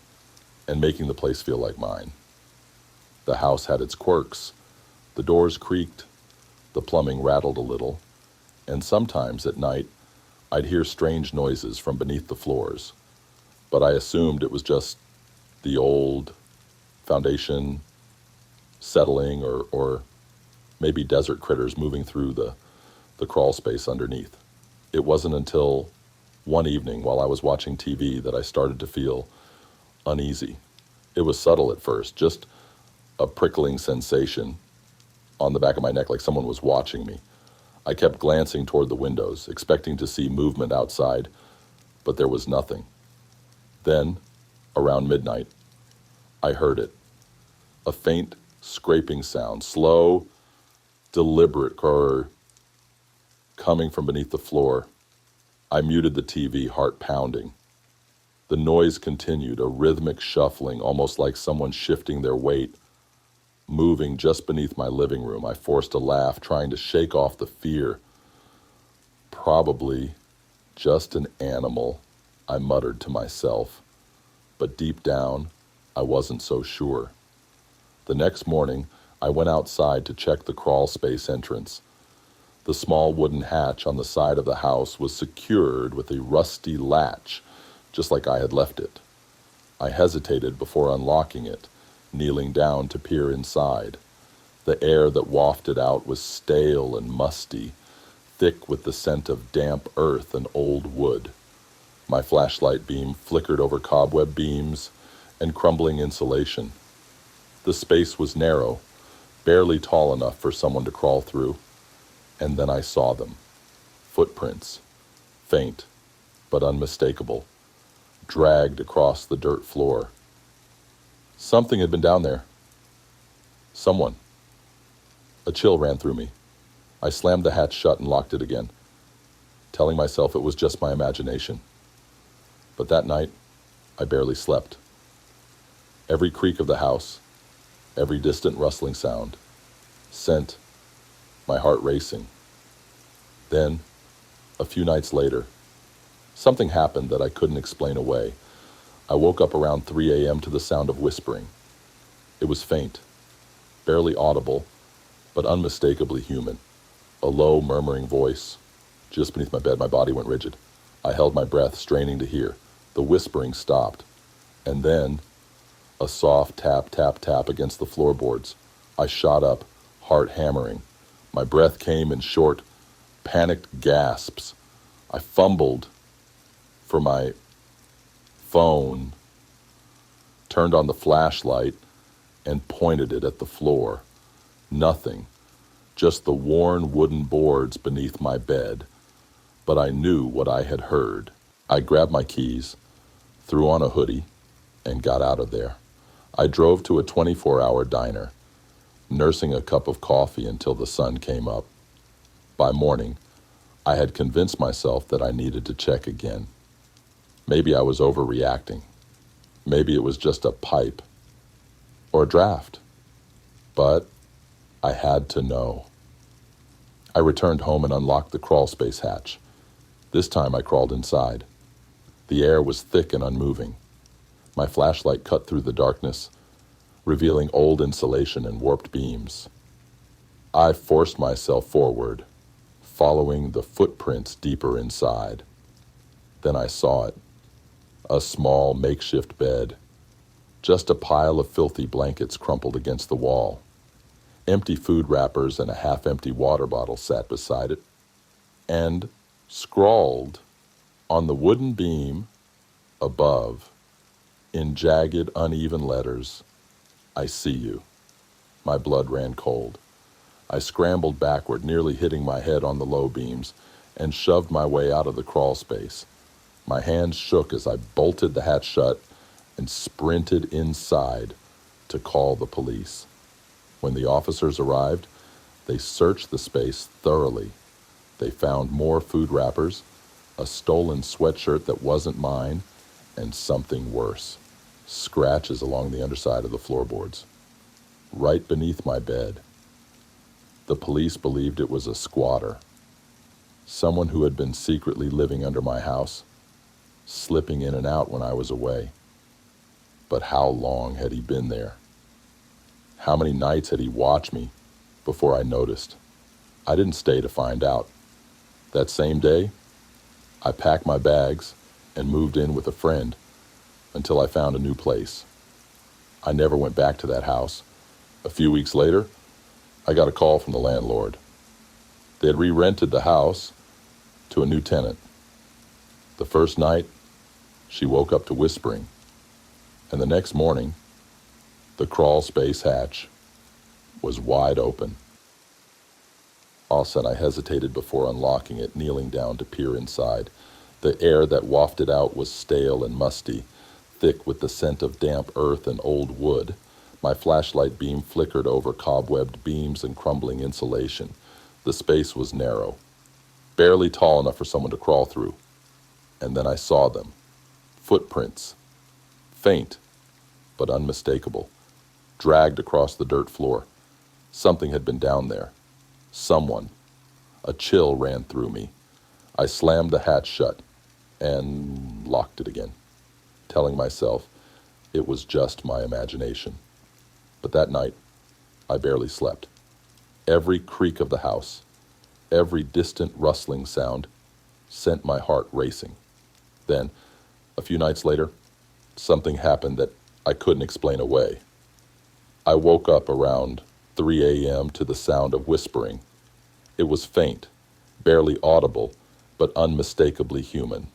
and making the place feel like mine. The house had its quirks. The doors creaked, the plumbing rattled a little, and sometimes at night I'd hear strange noises from beneath the floors, but I assumed it was just the old foundation settling or maybe desert critters moving through the crawl space underneath. It wasn't until one evening while I was watching TV that I started to feel uneasy. It was subtle at first, just a prickling sensation on the back of my neck, like someone was watching me. I kept glancing toward the windows, expecting to see movement outside, but there was nothing. Then, around midnight, I heard it. A faint scraping sound, slow, deliberate, coming from beneath the floor. I muted the TV, heart pounding. The noise continued, a rhythmic shuffling, almost like someone shifting their weight, moving just beneath my living room. I forced a laugh, trying to shake off the fear. Probably just an animal, I muttered to myself. But deep down, I wasn't so sure. The next morning, I went outside to check the crawl space entrance. The small wooden hatch on the side of the house was secured with a rusty latch, just like I had left it. I hesitated before unlocking it, kneeling down to peer inside. The air that wafted out was stale and musty, thick with the scent of damp earth and old wood. My flashlight beam flickered over cobweb beams and crumbling insulation. The space was narrow, barely tall enough for someone to crawl through. And then I saw them. Footprints, faint but unmistakable, dragged across the dirt floor. Something had been down there. Someone. A chill ran through me. I slammed the hatch shut and locked it again, telling myself it was just my imagination. But that night, I barely slept. Every creak of the house, every distant rustling sound, sent my heart racing. Then, a few nights later, something happened that I couldn't explain away. I woke up around 3 a.m. to the sound of whispering. It was faint, barely audible, but unmistakably human. A low, murmuring voice. Just beneath my bed, my body went rigid. I held my breath, straining to hear. The whispering stopped, and then a soft tap, tap, tap against the floorboards. I shot up, heart hammering. My breath came in short, panicked gasps. I fumbled for my phone, turned on the flashlight, and pointed it at the floor. Nothing, just the worn wooden boards beneath my bed. But I knew what I had heard. I grabbed my keys, threw on a hoodie, and got out of there. I drove to a 24-hour diner. nursing a cup of coffee until the sun came up. By morning, I had convinced myself that I needed to check again. Maybe I was overreacting. Maybe it was just a pipe or a draft. But I had to know. I returned home and unlocked the crawl space hatch. This time I crawled inside. The air was thick and unmoving. My flashlight cut through the darkness, revealing old insulation and warped beams. I forced myself forward, following the footprints deeper inside. Then I saw it. A small makeshift bed. Just a pile of filthy blankets crumpled against the wall. Empty food wrappers and a half-empty water bottle sat beside it. And scrawled on the wooden beam above, in jagged, uneven letters, "I see you." My blood ran cold. I scrambled backward, nearly hitting my head on the low beams, and shoved my way out of the crawl space. My hands shook as I bolted the hatch shut and sprinted inside to call the police. When the officers arrived, they searched the space thoroughly. They found more food wrappers, a stolen sweatshirt that wasn't mine, and something worse: scratches along the underside of the floorboards, right beneath my bed. The police believed it was a squatter, someone who had been secretly living under my house, slipping in and out when I was away. But how long had he been there? How many nights had he watched me before I noticed? I didn't stay to find out. That same day, I packed my bags and moved in with a friend until I found a new place. I never went back to that house. A few weeks later, I got a call from the landlord. They had re-rented the house to a new tenant. The first night, she woke up to whispering, and the next morning, the crawl space hatch was wide open. All said, I hesitated before unlocking it, kneeling down to peer inside. The air that wafted out was stale and musty, thick with the scent of damp earth and old wood. My flashlight beam flickered over cobwebbed beams and crumbling insulation. The space was narrow, barely tall enough for someone to crawl through. And then I saw them. Footprints, faint but unmistakable, dragged across the dirt floor. Something had been down there. Someone. A chill ran through me. I slammed the hatch shut and locked it again, telling myself it was just my imagination. But that night, I barely slept. Every creak of the house, every distant rustling sound sent my heart racing. Then, a few nights later, something happened that I couldn't explain away. I woke up around 3 a.m. to the sound of whispering. It was faint, barely audible, but unmistakably human.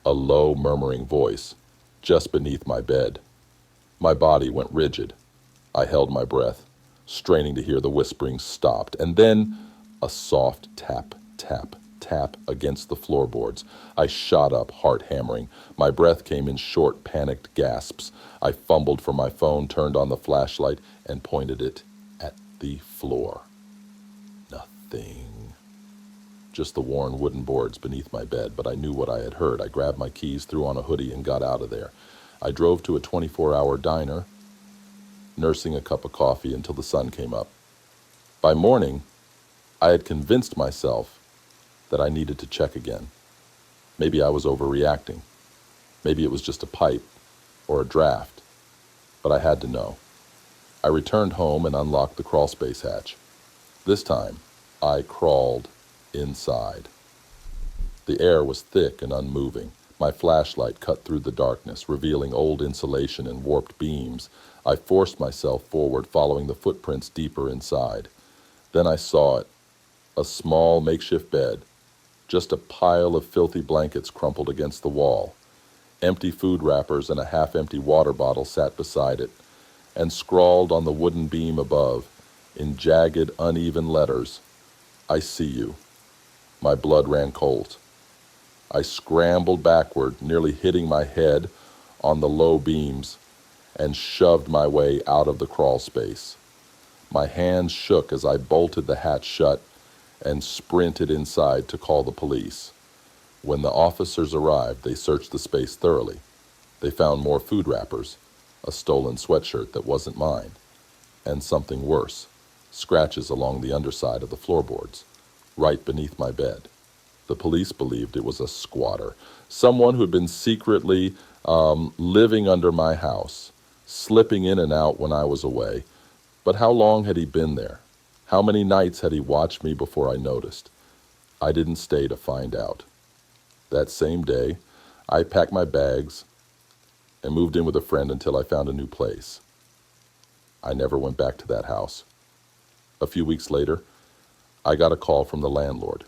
A low, murmuring voice just beneath my bed. My body went rigid. I held my breath, straining to hear the whispering stopped, and then a soft tap, tap, tap against the floorboards. I shot up, heart hammering. My breath came in short, panicked gasps. I fumbled for my phone, turned on the flashlight, and pointed it at the floor. Nothing. Just the worn wooden boards beneath my bed, but I knew what I had heard. I grabbed my keys, threw on a hoodie, and got out of there. I drove to a 24-hour diner, nursing a cup of coffee until the sun came up. By morning, I had convinced myself that I needed to check again. Maybe I was overreacting. Maybe it was just a pipe or a draft, but I had to know. I returned home and unlocked the crawl space hatch. This time, I crawled inside. The air was thick and unmoving. My flashlight cut through the darkness, revealing old insulation and warped beams. I forced myself forward, following the footprints deeper inside. Then I saw it, a small makeshift bed, just a pile of filthy blankets crumpled against the wall. Empty food wrappers and a half-empty water bottle sat beside it, and scrawled on the wooden beam above, in jagged, uneven letters, "I see you." My blood ran cold. I scrambled backward, nearly hitting my head on the low beams, and shoved my way out of the crawl space. My hands shook as I bolted the hatch shut and sprinted inside to call the police. When the officers arrived, they searched the space thoroughly. They found more food wrappers, a stolen sweatshirt that wasn't mine, and something worse, scratches along the underside of the floorboards, right beneath my bed. The police believed it was a squatter, someone who had been secretly living under my house, slipping in and out when I was away. But how long had he been there? How many nights had he watched me before I noticed? I didn't stay to find out. That same day, I packed my bags and moved in with a friend until I found a new place. I never went back to that house. A few weeks later, I got a call from the landlord.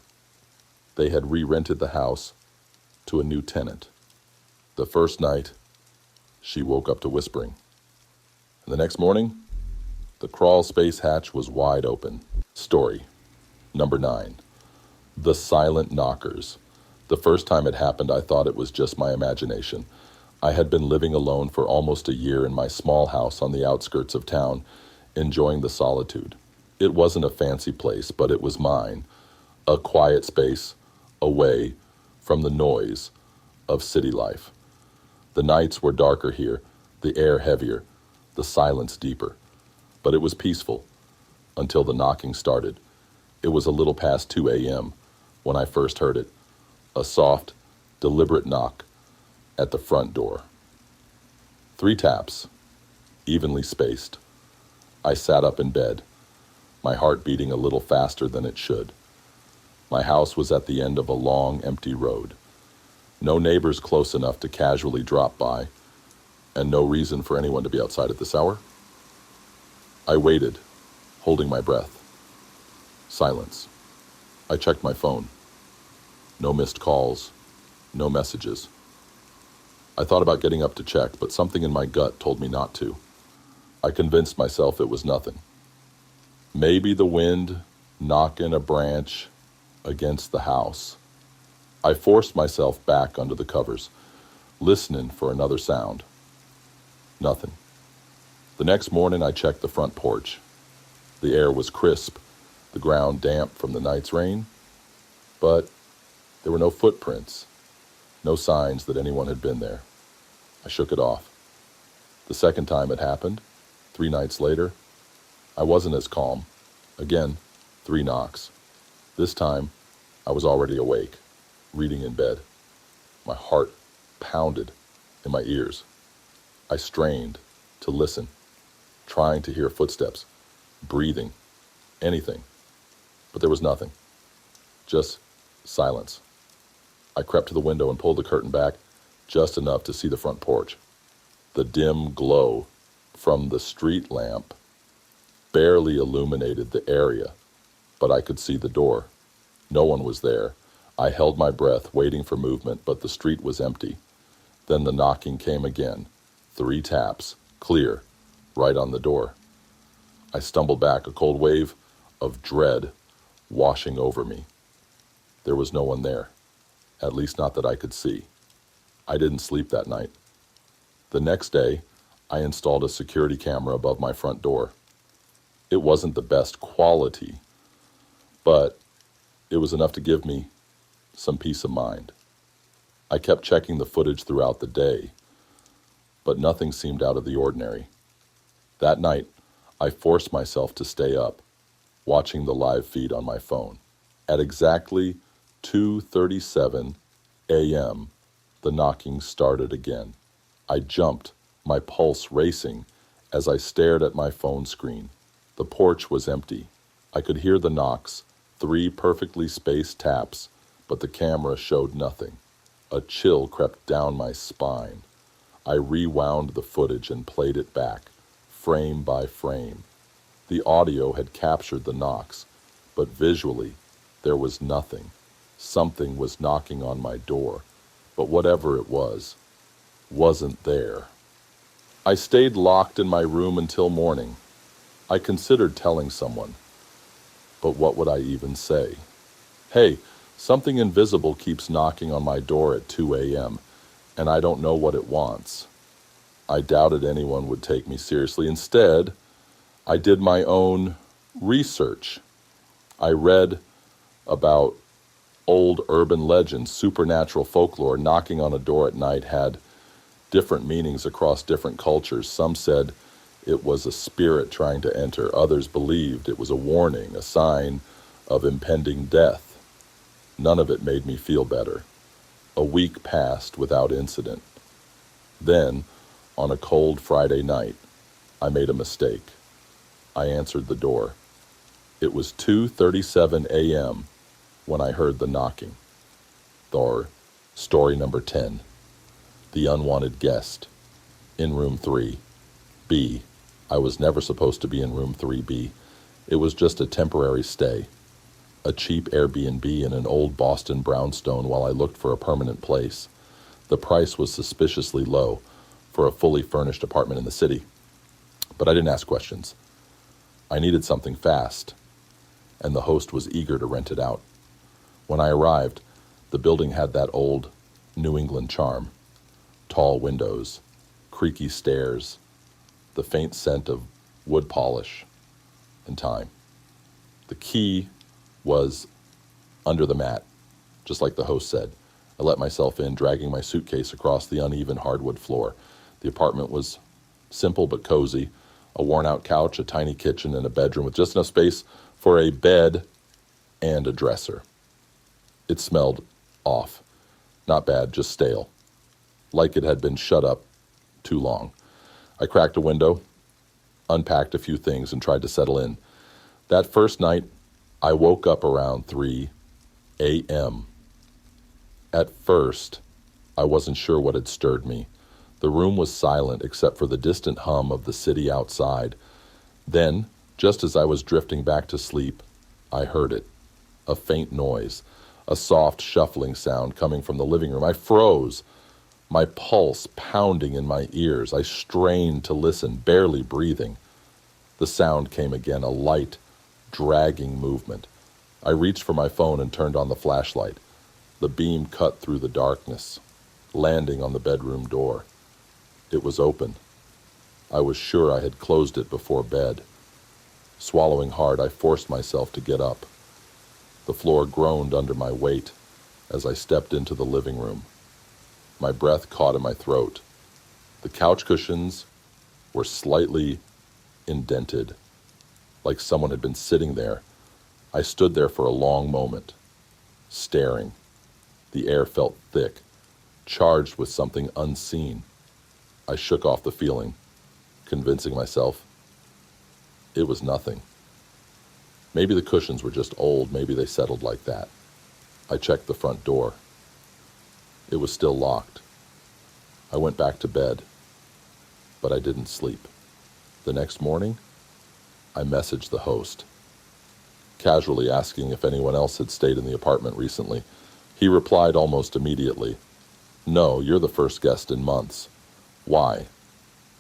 They had re-rented the house to a new tenant. The first night, she woke up to whispering. And the next morning, the crawl space hatch was wide open. Story number 9. The silent knockers. The first time it happened, I thought it was just my imagination. I had been living alone for almost a year in my small house on the outskirts of town, enjoying the solitude. It wasn't a fancy place, but it was mine. A quiet space, away from the noise of city life. The nights were darker here, the air heavier, the silence deeper. But it was peaceful until the knocking started. It was a little past 2 a.m. when I first heard it. A soft, deliberate knock at the front door. 3 taps, evenly spaced. I sat up in bed, my heart beating a little faster than it should. My house was at the end of a long, empty road. No neighbors close enough to casually drop by, and no reason for anyone to be outside at this hour. I waited, holding my breath. Silence. I checked my phone. No missed calls, no messages. I thought about getting up to check, but something in my gut told me not to. I convinced myself it was nothing. Maybe the wind knocking a branch against the house. I forced myself back under the covers, listening for another sound. Nothing. The next morning I checked the front porch. The air was crisp, the ground damp from the night's rain, but there were no footprints, no signs that anyone had been there. I shook it off. The second time it happened, 3 nights later, I wasn't as calm. Again, 3 knocks. This time, I was already awake, reading in bed. My heart pounded in my ears. I strained to listen, trying to hear footsteps, breathing, anything. But there was nothing. Just silence. I crept to the window and pulled the curtain back just enough to see the front porch. The dim glow from the street lamp barely illuminated the area, but I could see the door. No one was there. I held my breath, waiting for movement, but the street was empty. Then the knocking came again. 3 taps, clear, right on the door. I stumbled back, a cold wave of dread washing over me. There was no one there, at least not that I could see. I didn't sleep that night. The next day, I installed a security camera above my front door. It wasn't the best quality, but it was enough to give me some peace of mind. I kept checking the footage throughout the day, but nothing seemed out of the ordinary. That night, I forced myself to stay up, watching the live feed on my phone. At exactly 2:37 a.m., the knocking started again. I jumped, my pulse racing, as I stared at my phone screen. The porch was empty. I could hear the knocks, 3 perfectly spaced taps, but the camera showed nothing. A chill crept down my spine. I rewound the footage and played it back, frame by frame. The audio had captured the knocks, but visually, there was nothing. Something was knocking on my door, but whatever it was, wasn't there. I stayed locked in my room until morning. I considered telling someone, but what would I even say? Hey, something invisible keeps knocking on my door at 2 a.m., and I don't know what it wants. I doubted anyone would take me seriously. Instead, I did my own research. I read about old urban legends, supernatural folklore. Knocking on a door at night had different meanings across different cultures. Some said it was a spirit trying to enter. Others believed it was a warning, a sign of impending death. None of it made me feel better. A week passed without incident. Then, on a cold Friday night, I made a mistake. I answered the door. It was 2:37 a.m. when I heard the knocking. Or, story number 10, The Unwanted Guest, in room 3B. I was never supposed to be in room 3B. It was just a temporary stay, a cheap Airbnb in an old Boston brownstone while I looked for a permanent place. The price was suspiciously low for a fully furnished apartment in the city, but I didn't ask questions. I needed something fast, and the host was eager to rent it out. When I arrived, the building had that old New England charm. Tall windows, creaky stairs, the faint scent of wood polish and time. The key was under the mat, just like the host said. I let myself in, dragging my suitcase across the uneven hardwood floor. The apartment was simple but cozy, a worn-out couch, a tiny kitchen, and a bedroom with just enough space for a bed and a dresser. It smelled off. Not bad, just stale. Like it had been shut up too long. I cracked a window, unpacked a few things, and tried to settle in. That first night, I woke up around 3 a.m. At first, I wasn't sure what had stirred me. The room was silent except for the distant hum of the city outside. Then, just as I was drifting back to sleep, I heard it. A faint noise, a soft shuffling sound coming from the living room. I froze, my pulse pounding in my ears. I strained to listen, barely breathing. The sound came again, a light, dragging movement. I reached for my phone and turned on the flashlight. The beam cut through the darkness, landing on the bedroom door. It was open. I was sure I had closed it before bed. Swallowing hard, I forced myself to get up. The floor groaned under my weight as I stepped into the living room. My breath caught in my throat. The couch cushions were slightly indented, like someone had been sitting there. I stood there for a long moment, staring. The air felt thick, charged with something unseen. I shook off the feeling, convincing myself it was nothing. Maybe the cushions were just old, maybe they settled like that. I checked the front door. It was still locked. I went back to bed, but I didn't sleep. The next morning, I messaged the host, casually asking if anyone else had stayed in the apartment recently. He replied almost immediately, "No, you're the first guest in months." Why?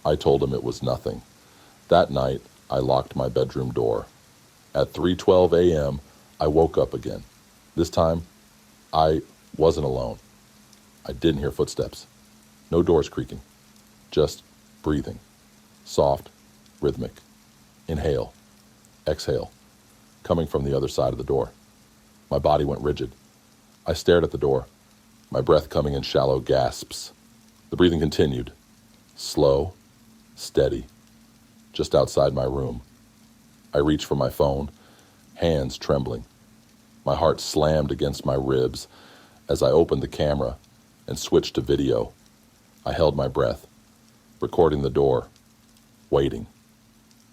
I told him it was nothing. That night, I locked my bedroom door. At 3:12 a.m., I woke up again. This time, I wasn't alone. I didn't hear footsteps. No doors creaking. Just breathing. Soft, rhythmic. Inhale, exhale, coming from the other side of the door. My body went rigid. I stared at the door, my breath coming in shallow gasps. The breathing continued. Slow, steady, just outside my room. I reached for my phone, hands trembling. My heart slammed against my ribs as I opened the camera and switched to video. I held my breath, recording the door, waiting.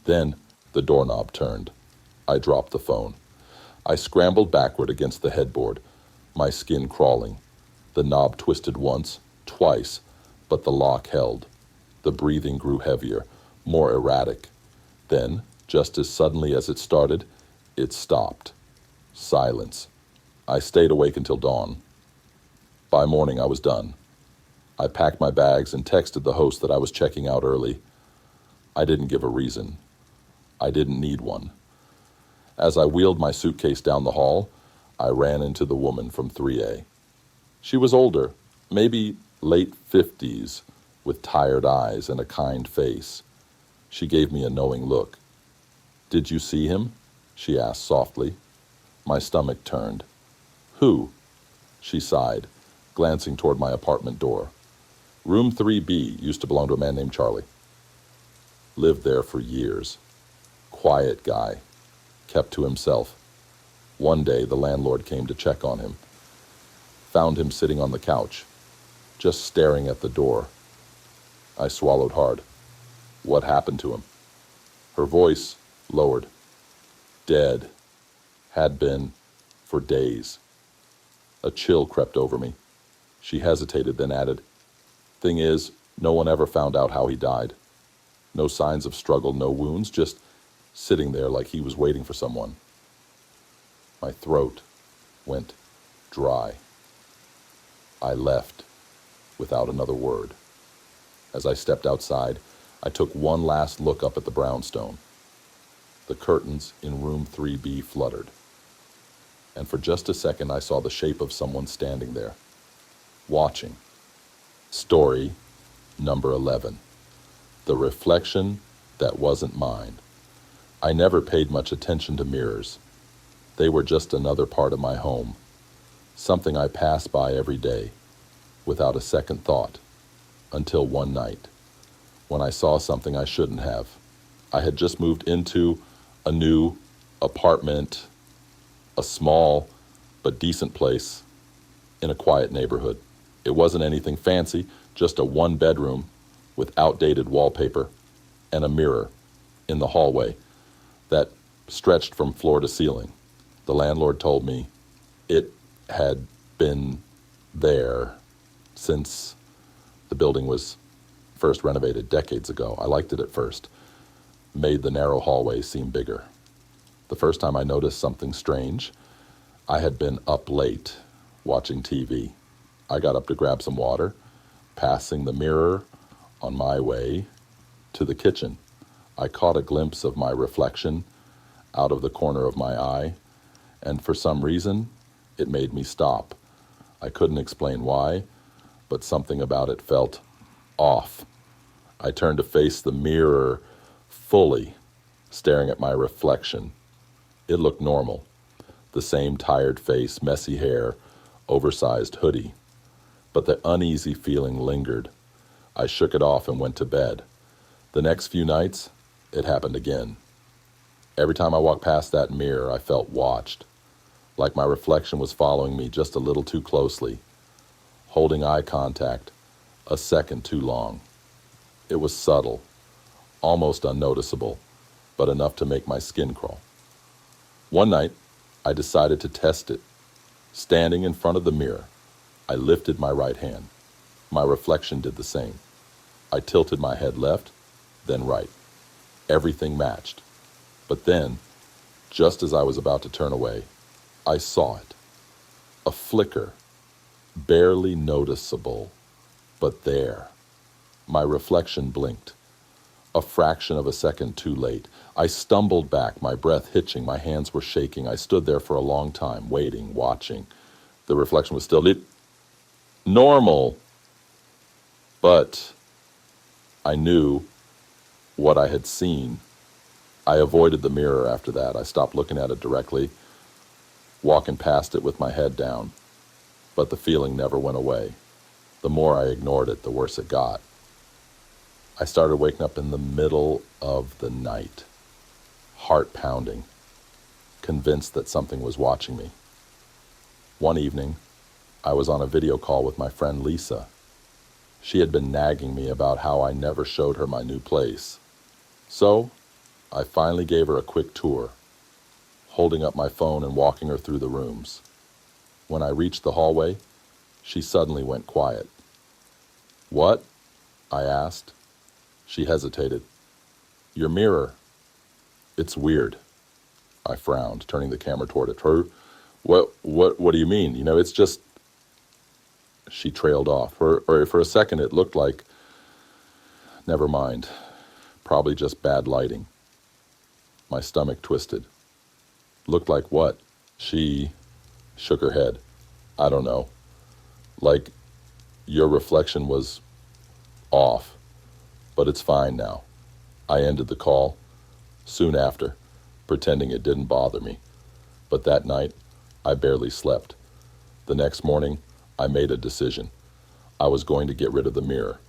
Then the doorknob turned. I dropped the phone. I scrambled backward against the headboard, my skin crawling. The knob twisted once, twice, but the lock held. The breathing grew heavier, more erratic. Then, just as suddenly as it started, it stopped. Silence. I stayed awake until dawn. By morning, I was done. I packed my bags and texted the host that I was checking out early. I didn't give a reason. I didn't need one. As I wheeled my suitcase down the hall, I ran into the woman from 3A. She was older, maybe late 50s, with tired eyes and a kind face. She gave me a knowing look. Did you see him? She asked softly. My stomach turned. Who? She sighed, glancing toward my apartment door. Room 3B used to belong to a man named Charlie. Lived there for years. Quiet guy. Kept to himself. One day the landlord came to check on him. Found him sitting on the couch, just staring at the door. I swallowed hard. What happened to him? Her voice lowered. Dead. Had been for days. A chill crept over me. She hesitated, then added, Thing is, no one ever found out how he died. No signs of struggle, no wounds, just sitting there like he was waiting for someone. My throat went dry. I left without another word. As I stepped outside, I took one last look up at the brownstone. The curtains in room 3B fluttered. And for just a second, I saw the shape of someone standing there, watching. Story number 11. The reflection that wasn't mine. I never paid much attention to mirrors. They were just another part of my home, something I passed by every day, without a second thought, until one night, when I saw something I shouldn't have. I had just moved into a new apartment, a small but decent place in a quiet neighborhood. It wasn't anything fancy, just a one-bedroom with outdated wallpaper and a mirror in the hallway that stretched from floor to ceiling. The landlord told me it had been there since the building was first renovated decades ago. I liked it at first. Made the narrow hallway seem bigger. The first time I noticed something strange, I had been up late watching TV. I got up to grab some water, passing the mirror on my way to the kitchen. I caught a glimpse of my reflection out of the corner of my eye, and for some reason, it made me stop. I couldn't explain why, but something about it felt off. I turned to face the mirror fully, staring at my reflection. It looked normal. The same tired face, messy hair, oversized hoodie. But the uneasy feeling lingered. I shook it off and went to bed. The next few nights, it happened again. Every time I walked past that mirror, I felt watched, like my reflection was following me just a little too closely, holding eye contact a second too long. It was subtle, almost unnoticeable, but enough to make my skin crawl. One night, I decided to test it. Standing in front of the mirror, I lifted my right hand. My reflection did the same. I tilted my head left, then right. Everything matched. But then, just as I was about to turn away, I saw it. A flicker, barely noticeable, but there. My reflection blinked. A fraction of a second too late. I stumbled back, my breath hitching, my hands were shaking. I stood there for a long time, waiting, watching. The reflection was still normal, but I knew what I had seen. I avoided the mirror after that. I stopped looking at it directly, walking past it with my head down, but the feeling never went away. The more I ignored it, the worse it got. I started waking up in the middle of the night, heart pounding, convinced that something was watching me. One evening, I was on a video call with my friend Lisa. She had been nagging me about how I never showed her my new place. So, I finally gave her a quick tour, holding up my phone and walking her through the rooms. When I reached the hallway, she suddenly went quiet. "What?" I asked. She hesitated. "Your mirror. It's weird." I frowned, turning the camera toward it. What do you mean? It's just... She trailed off. For a second, it looked like... Never mind. Probably just bad lighting. My stomach twisted. Looked like what? She shook her head. I don't know. Like your reflection was off. But it's fine now. I ended the call soon after. pretending it didn't bother me. But that night, I barely slept. The next morning, I made a decision. I was going to get rid of the mirror.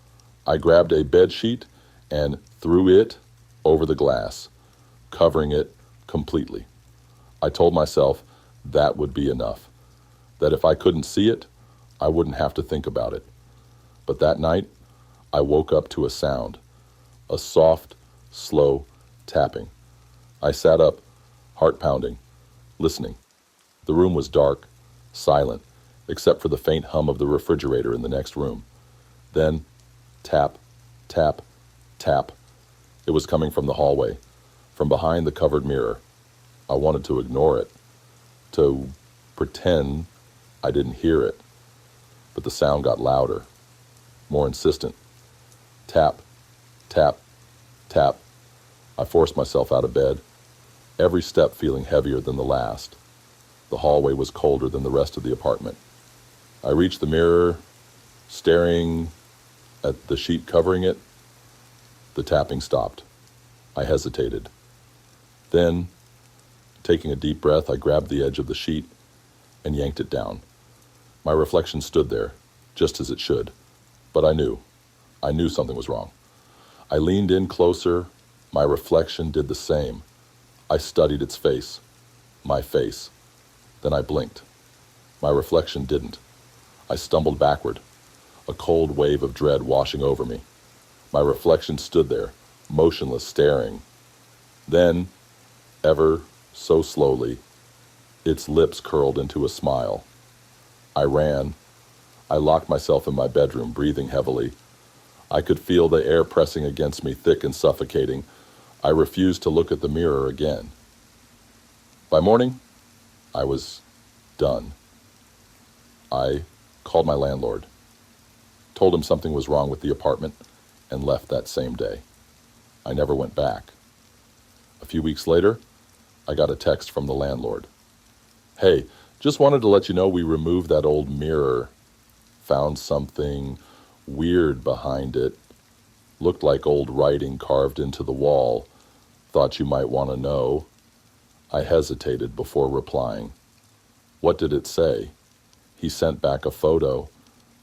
I grabbed a bed sheet and threw it over the glass, covering it completely. I told myself that would be enough, that if I couldn't see it, I wouldn't have to think about it. But that night, I woke up to a sound, a soft, slow tapping. I sat up, heart pounding, listening. The room was dark, silent, except for the faint hum of the refrigerator in the next room. Then, tap, tap, tap. It was coming from the hallway, from behind the covered mirror. I wanted to ignore it, to pretend I didn't hear it. But the sound got louder, more insistent. Tap, tap, tap. I forced myself out of bed, every step feeling heavier than the last. The hallway was colder than the rest of the apartment. I reached the mirror, staring at the sheet covering it. The tapping stopped. I hesitated. Then, taking a deep breath, I grabbed the edge of the sheet and yanked it down. My reflection stood there, just as it should. But I knew something was wrong. I leaned in closer. My reflection did the same. I studied its face, my face. Then I blinked. My reflection didn't. I stumbled backward, a cold wave of dread washing over me. My reflection stood there, motionless, staring. Then, ever so slowly, its lips curled into a smile. I ran. I locked myself in my bedroom, breathing heavily. I could feel the air pressing against me, thick and suffocating. I refused to look at the mirror again. By morning, I was done. I called my landlord, told him something was wrong with the apartment, and left that same day. I never went back. A few weeks later, I got a text from the landlord. "Hey, just wanted to let you know we removed that old mirror. Found something weird behind it. Looked like old writing carved into the wall. Thought you might want to know." I hesitated before replying. What did it say? He sent back a photo.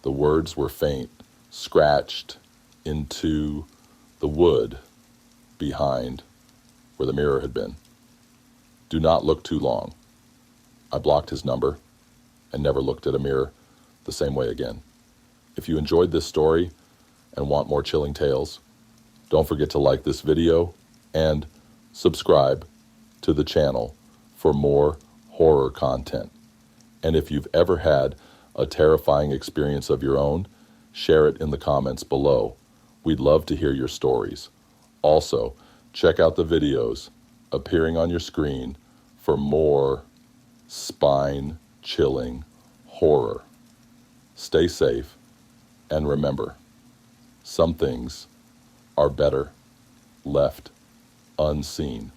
The words were faint, scratched into the wood behind where the mirror had been. "Do not look too long." I blocked his number and never looked at a mirror the same way again. If you enjoyed this story and want more chilling tales, don't forget to like this video and subscribe to the channel for more horror content. And if you've ever had a terrifying experience of your own, share it in the comments below. We'd love to hear your stories. Also, check out the videos appearing on your screen for more spine-chilling horror. Stay safe, and remember, some things are better left unseen.